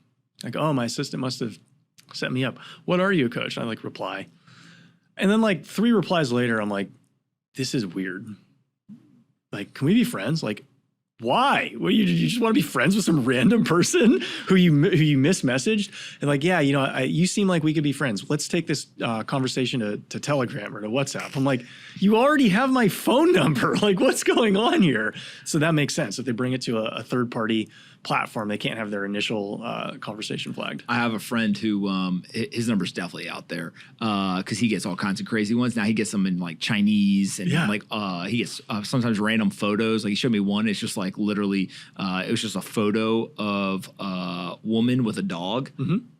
Like, oh, my assistant must have set me up. What are you, a coach? And I like reply. And then like 3 replies later, I'm like, this is weird. Like, can we be friends? Like, why? What, you just want to be friends with some random person who you mismessaged? And like, yeah, you seem like we could be friends. Let's take this conversation to Telegram or to WhatsApp. I'm like, you already have my phone number. Like, what's going on here? So that makes sense. If they bring it to a third party platform, they can't have their initial conversation flagged. I have a friend who his number's definitely out there because he gets all kinds of crazy ones. Now he gets them in like Chinese and like he gets sometimes random photos. Like he showed me one. It's just like literally it was just a photo of a woman with a dog.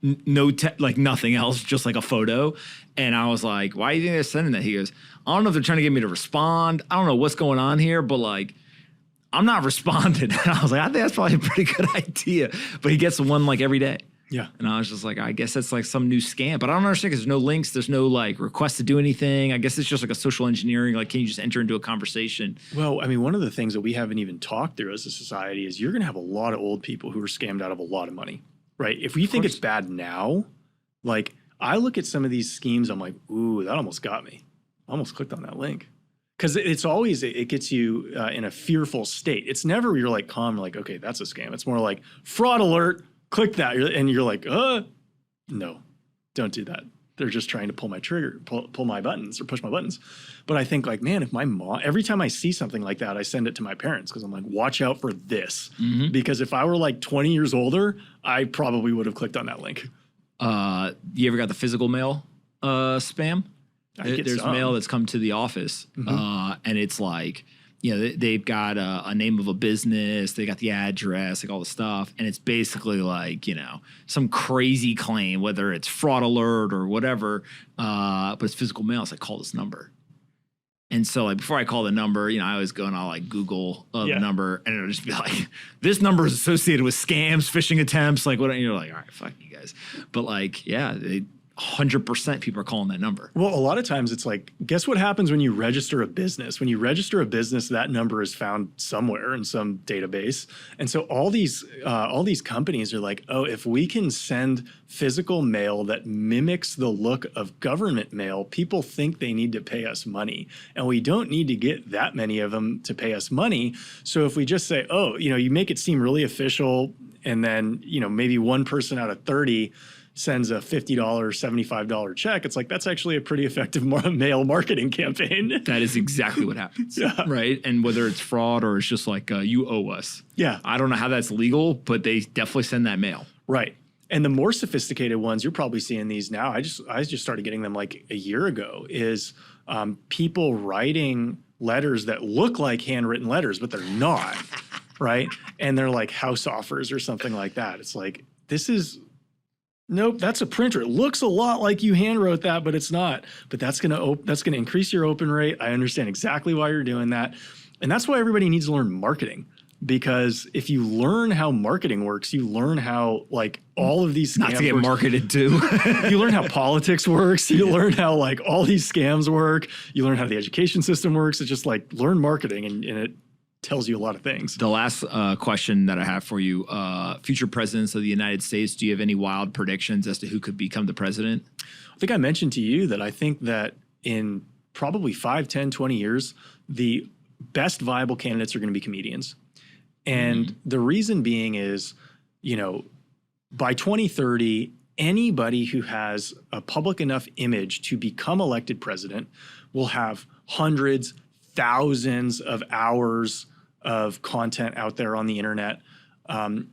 No like nothing else, just like a photo. And I was like, why do you think they're sending that? He goes, I don't know if they're trying to get me to respond. I don't know what's going on here, but like I'm not responding. And I was like, I think that's probably a pretty good idea. But he gets one like every day. Yeah. And I was just like, I guess that's like some new scam. But I don't understand because there's no links. There's no like request to do anything. I guess it's just like a social engineering. Like, can you just enter into a conversation? Well, I mean, one of the things that we haven't even talked through as a society is you're going to have a lot of old people who are scammed out of a lot of money, right? If we think it's bad now, like I look at some of these schemes, I'm like, ooh, that almost got me. I almost clicked on that link. Because it's always, it gets you in a fearful state. It's never you're like calm, like, okay, that's a scam. It's more like fraud alert, click that. And you're like, no, don't do that. They're just trying to pull my trigger, pull my buttons or push my buttons. But I think like, man, if my mom, every time I see something like that, I send it to my parents because I'm like, watch out for this. Because if I were like 20 years older, I probably would have clicked on that link. You ever got the physical mail spam? There's mail that's come to the office, and it's like, they've got a name of a business, they got the address, like all the stuff, and it's basically like, some crazy claim, whether it's fraud alert or whatever, but it's physical mail. It's like, call this number. And so like before I call the number, I always go and I'll like Google the number, and it'll just be like, this number is associated with scams, phishing attempts, like what, and you're like, all right, fuck you guys. But like, yeah, 100% people are calling that number. Well, a lot of times it's like, guess what happens when you register a business? When you register a business, that number is found somewhere in some database. And so all these companies are like, oh, if we can send physical mail that mimics the look of government mail, people think they need to pay us money. And we don't need to get that many of them to pay us money. So if we just say, oh, you make it seem really official, and then, maybe one person out of 30 sends a $50, $75 check, it's like, that's actually a pretty effective mail marketing campaign. That is exactly what happens. Yeah. Right. And whether it's fraud or it's just like, you owe us. Yeah. I don't know how that's legal, but they definitely send that mail. Right. And the more sophisticated ones, you're probably seeing these now. I just started getting them like a year ago, is people writing letters that look like handwritten letters, but they're not. Right. And they're like house offers or something like that. It's like, nope, that's a printer. It looks a lot like you hand wrote that, but it's not. But that's gonna increase your open rate. I understand exactly why you're doing that. And that's why everybody needs to learn marketing. Because if you learn how marketing works, you learn how like all of these scams not to get marketed to. You learn how politics works. You learn how like all these scams work. You learn how the education system works. It's just like learn marketing, and it tells you a lot of things. The last question that I have for you, future presidents of the United States, do you have any wild predictions as to who could become the president? I think I mentioned to you that I think that in probably 5, 10, 20 years, the best viable candidates are going to be comedians. And the reason being is, by 2030, anybody who has a public enough image to become elected president will have hundreds, thousands of hours of content out there on the internet,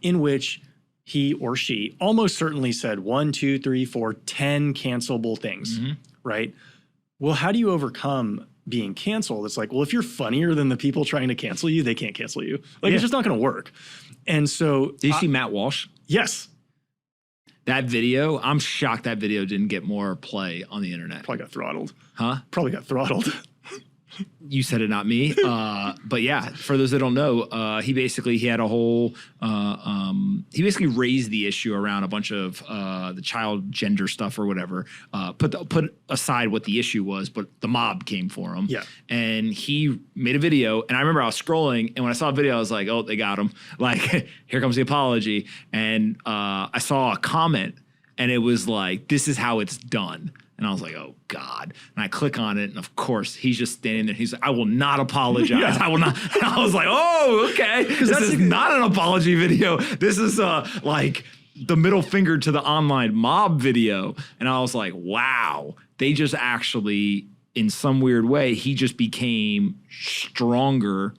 in which he or she almost certainly said 1, 2, 3, 4, 10 cancelable things, right? Well, how do you overcome being canceled? It's like, well, if you're funnier than the people trying to cancel you, they can't cancel you. Like, it's just not going to work. And so, did you see Matt Walsh? Yes. That video, I'm shocked that video didn't get more play on the internet. Probably got throttled. Huh? Probably got throttled. You said it, not me. But yeah, for those that don't know, he had a whole, he basically raised the issue around a bunch of the child gender stuff or whatever, put aside what the issue was, but the mob came for him. Yeah. And he made a video, and I remember I was scrolling, and when I saw a video, I was like, oh, they got him. Like, here comes the apology. And I saw a comment, and it was like, this is how it's done. And I was like, oh, God. And I click on it, and of course, he's just standing there. He's like, I will not apologize. Yeah. I will not. And I was like, oh, okay. This is not an apology video. This is like the middle finger to the online mob video. And I was like, wow. They just actually, in some weird way, he just became stronger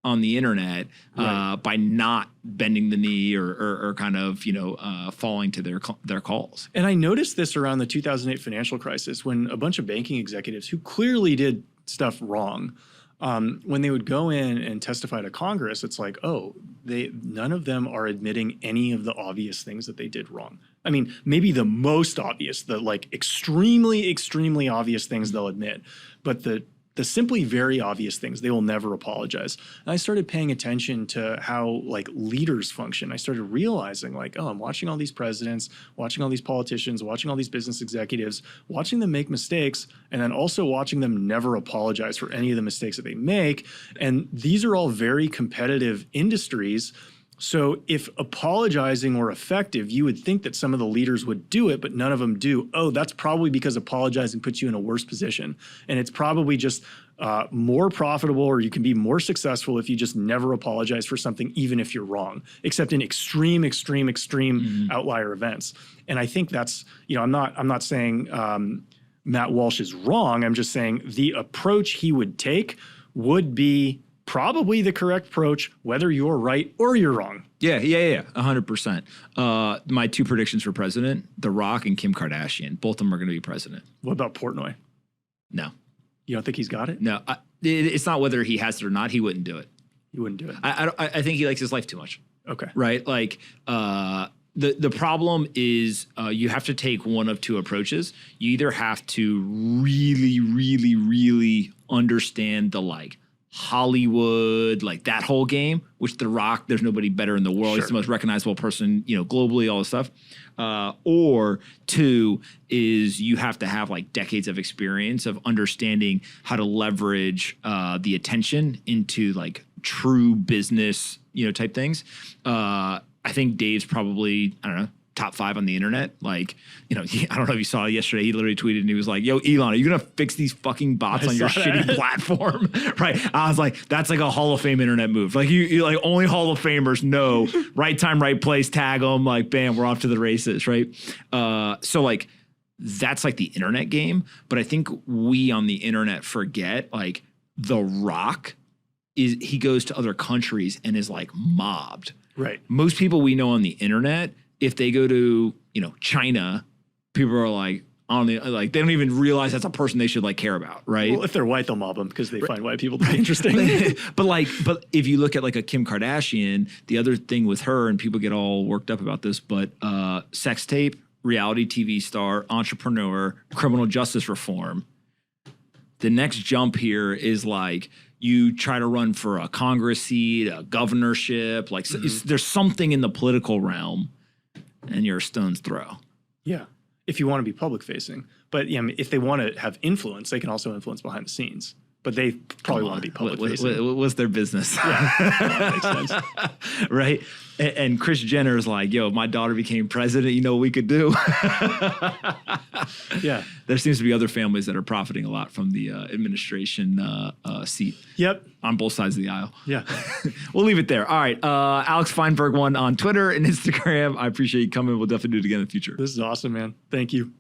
on the internet by not bending the knee or kind of, falling to their calls. And I noticed this around the 2008 financial crisis, when a bunch of banking executives who clearly did stuff wrong, when they would go in and testify to Congress, it's like, oh, none of them are admitting any of the obvious things that they did wrong. I mean, maybe the most obvious, the like extremely, extremely obvious things they'll admit, but the simply very obvious things, they will never apologize. And I started paying attention to how like leaders function. I started realizing like, oh, I'm watching all these presidents, watching all these politicians, watching all these business executives, watching them make mistakes, and then also watching them never apologize for any of the mistakes that they make. And these are all very competitive industries. So if apologizing were effective, you would think that some of the leaders would do it, but none of them do. Oh, that's probably because apologizing puts you in a worse position. And it's probably just more profitable, or you can be more successful if you just never apologize for something, even if you're wrong, except in extreme outlier events. And I think that's, I'm not saying Matt Walsh is wrong. I'm just saying the approach he would take would be probably the correct approach, whether you're right or you're wrong. Yeah, 100%. My two predictions for president, The Rock and Kim Kardashian. Both of them are going to be president. What about Portnoy? No. You don't think he's got it? No. It's not whether he has it or not. He wouldn't do it. He wouldn't do it? I think he likes his life too much. Okay. Right? Like, the problem is you have to take one of two approaches. You either have to really, really, really understand the Hollywood, like that whole game, which The Rock, there's nobody better in the world. He's the most recognizable person, globally, all this stuff. Or two is you have to have like decades of experience of understanding how to leverage the attention into like true business, type things. I think Dave's probably, I don't know, top 5 on the internet. Like, I don't know if you saw it yesterday. He literally tweeted and he was like, "Yo, Elon, are you going to fix these fucking bots on your shitty platform?" Right. I was like, that's like a Hall of Fame internet move. Like you like only Hall of Famers know right time, right place, tag them, like, bam, we're off to the races. Right. So like, that's like the internet game. But I think we on the internet forget like The Rock he goes to other countries and is like mobbed. Right. Most people we know on the internet, if they go to, China, people are like, they don't even realize that's a person they should like care about, right? Well, if they're white, they'll mob them because they find white people to be interesting. but if you look at like a Kim Kardashian, the other thing with her, and people get all worked up about this, but sex tape, reality TV star, entrepreneur, criminal justice reform. The next jump here is like, you try to run for a Congress seat, a governorship, like there's something in the political realm, and you're a stone's throw. Yeah, if you want to be public facing. But if they want to have influence, they can also influence behind the scenes. But they probably want to be public facing. What's their business? Yeah, that makes sense. Right? And Kris Jenner is like, "Yo, if my daughter became president, you know what we could do?" Yeah. There seems to be other families that are profiting a lot from the administration seat. Yep. On both sides of the aisle. Yeah. We'll leave it there. All right. Alex Feinberg 1 on Twitter and Instagram. I appreciate you coming. We'll definitely do it again in the future. This is awesome, man. Thank you.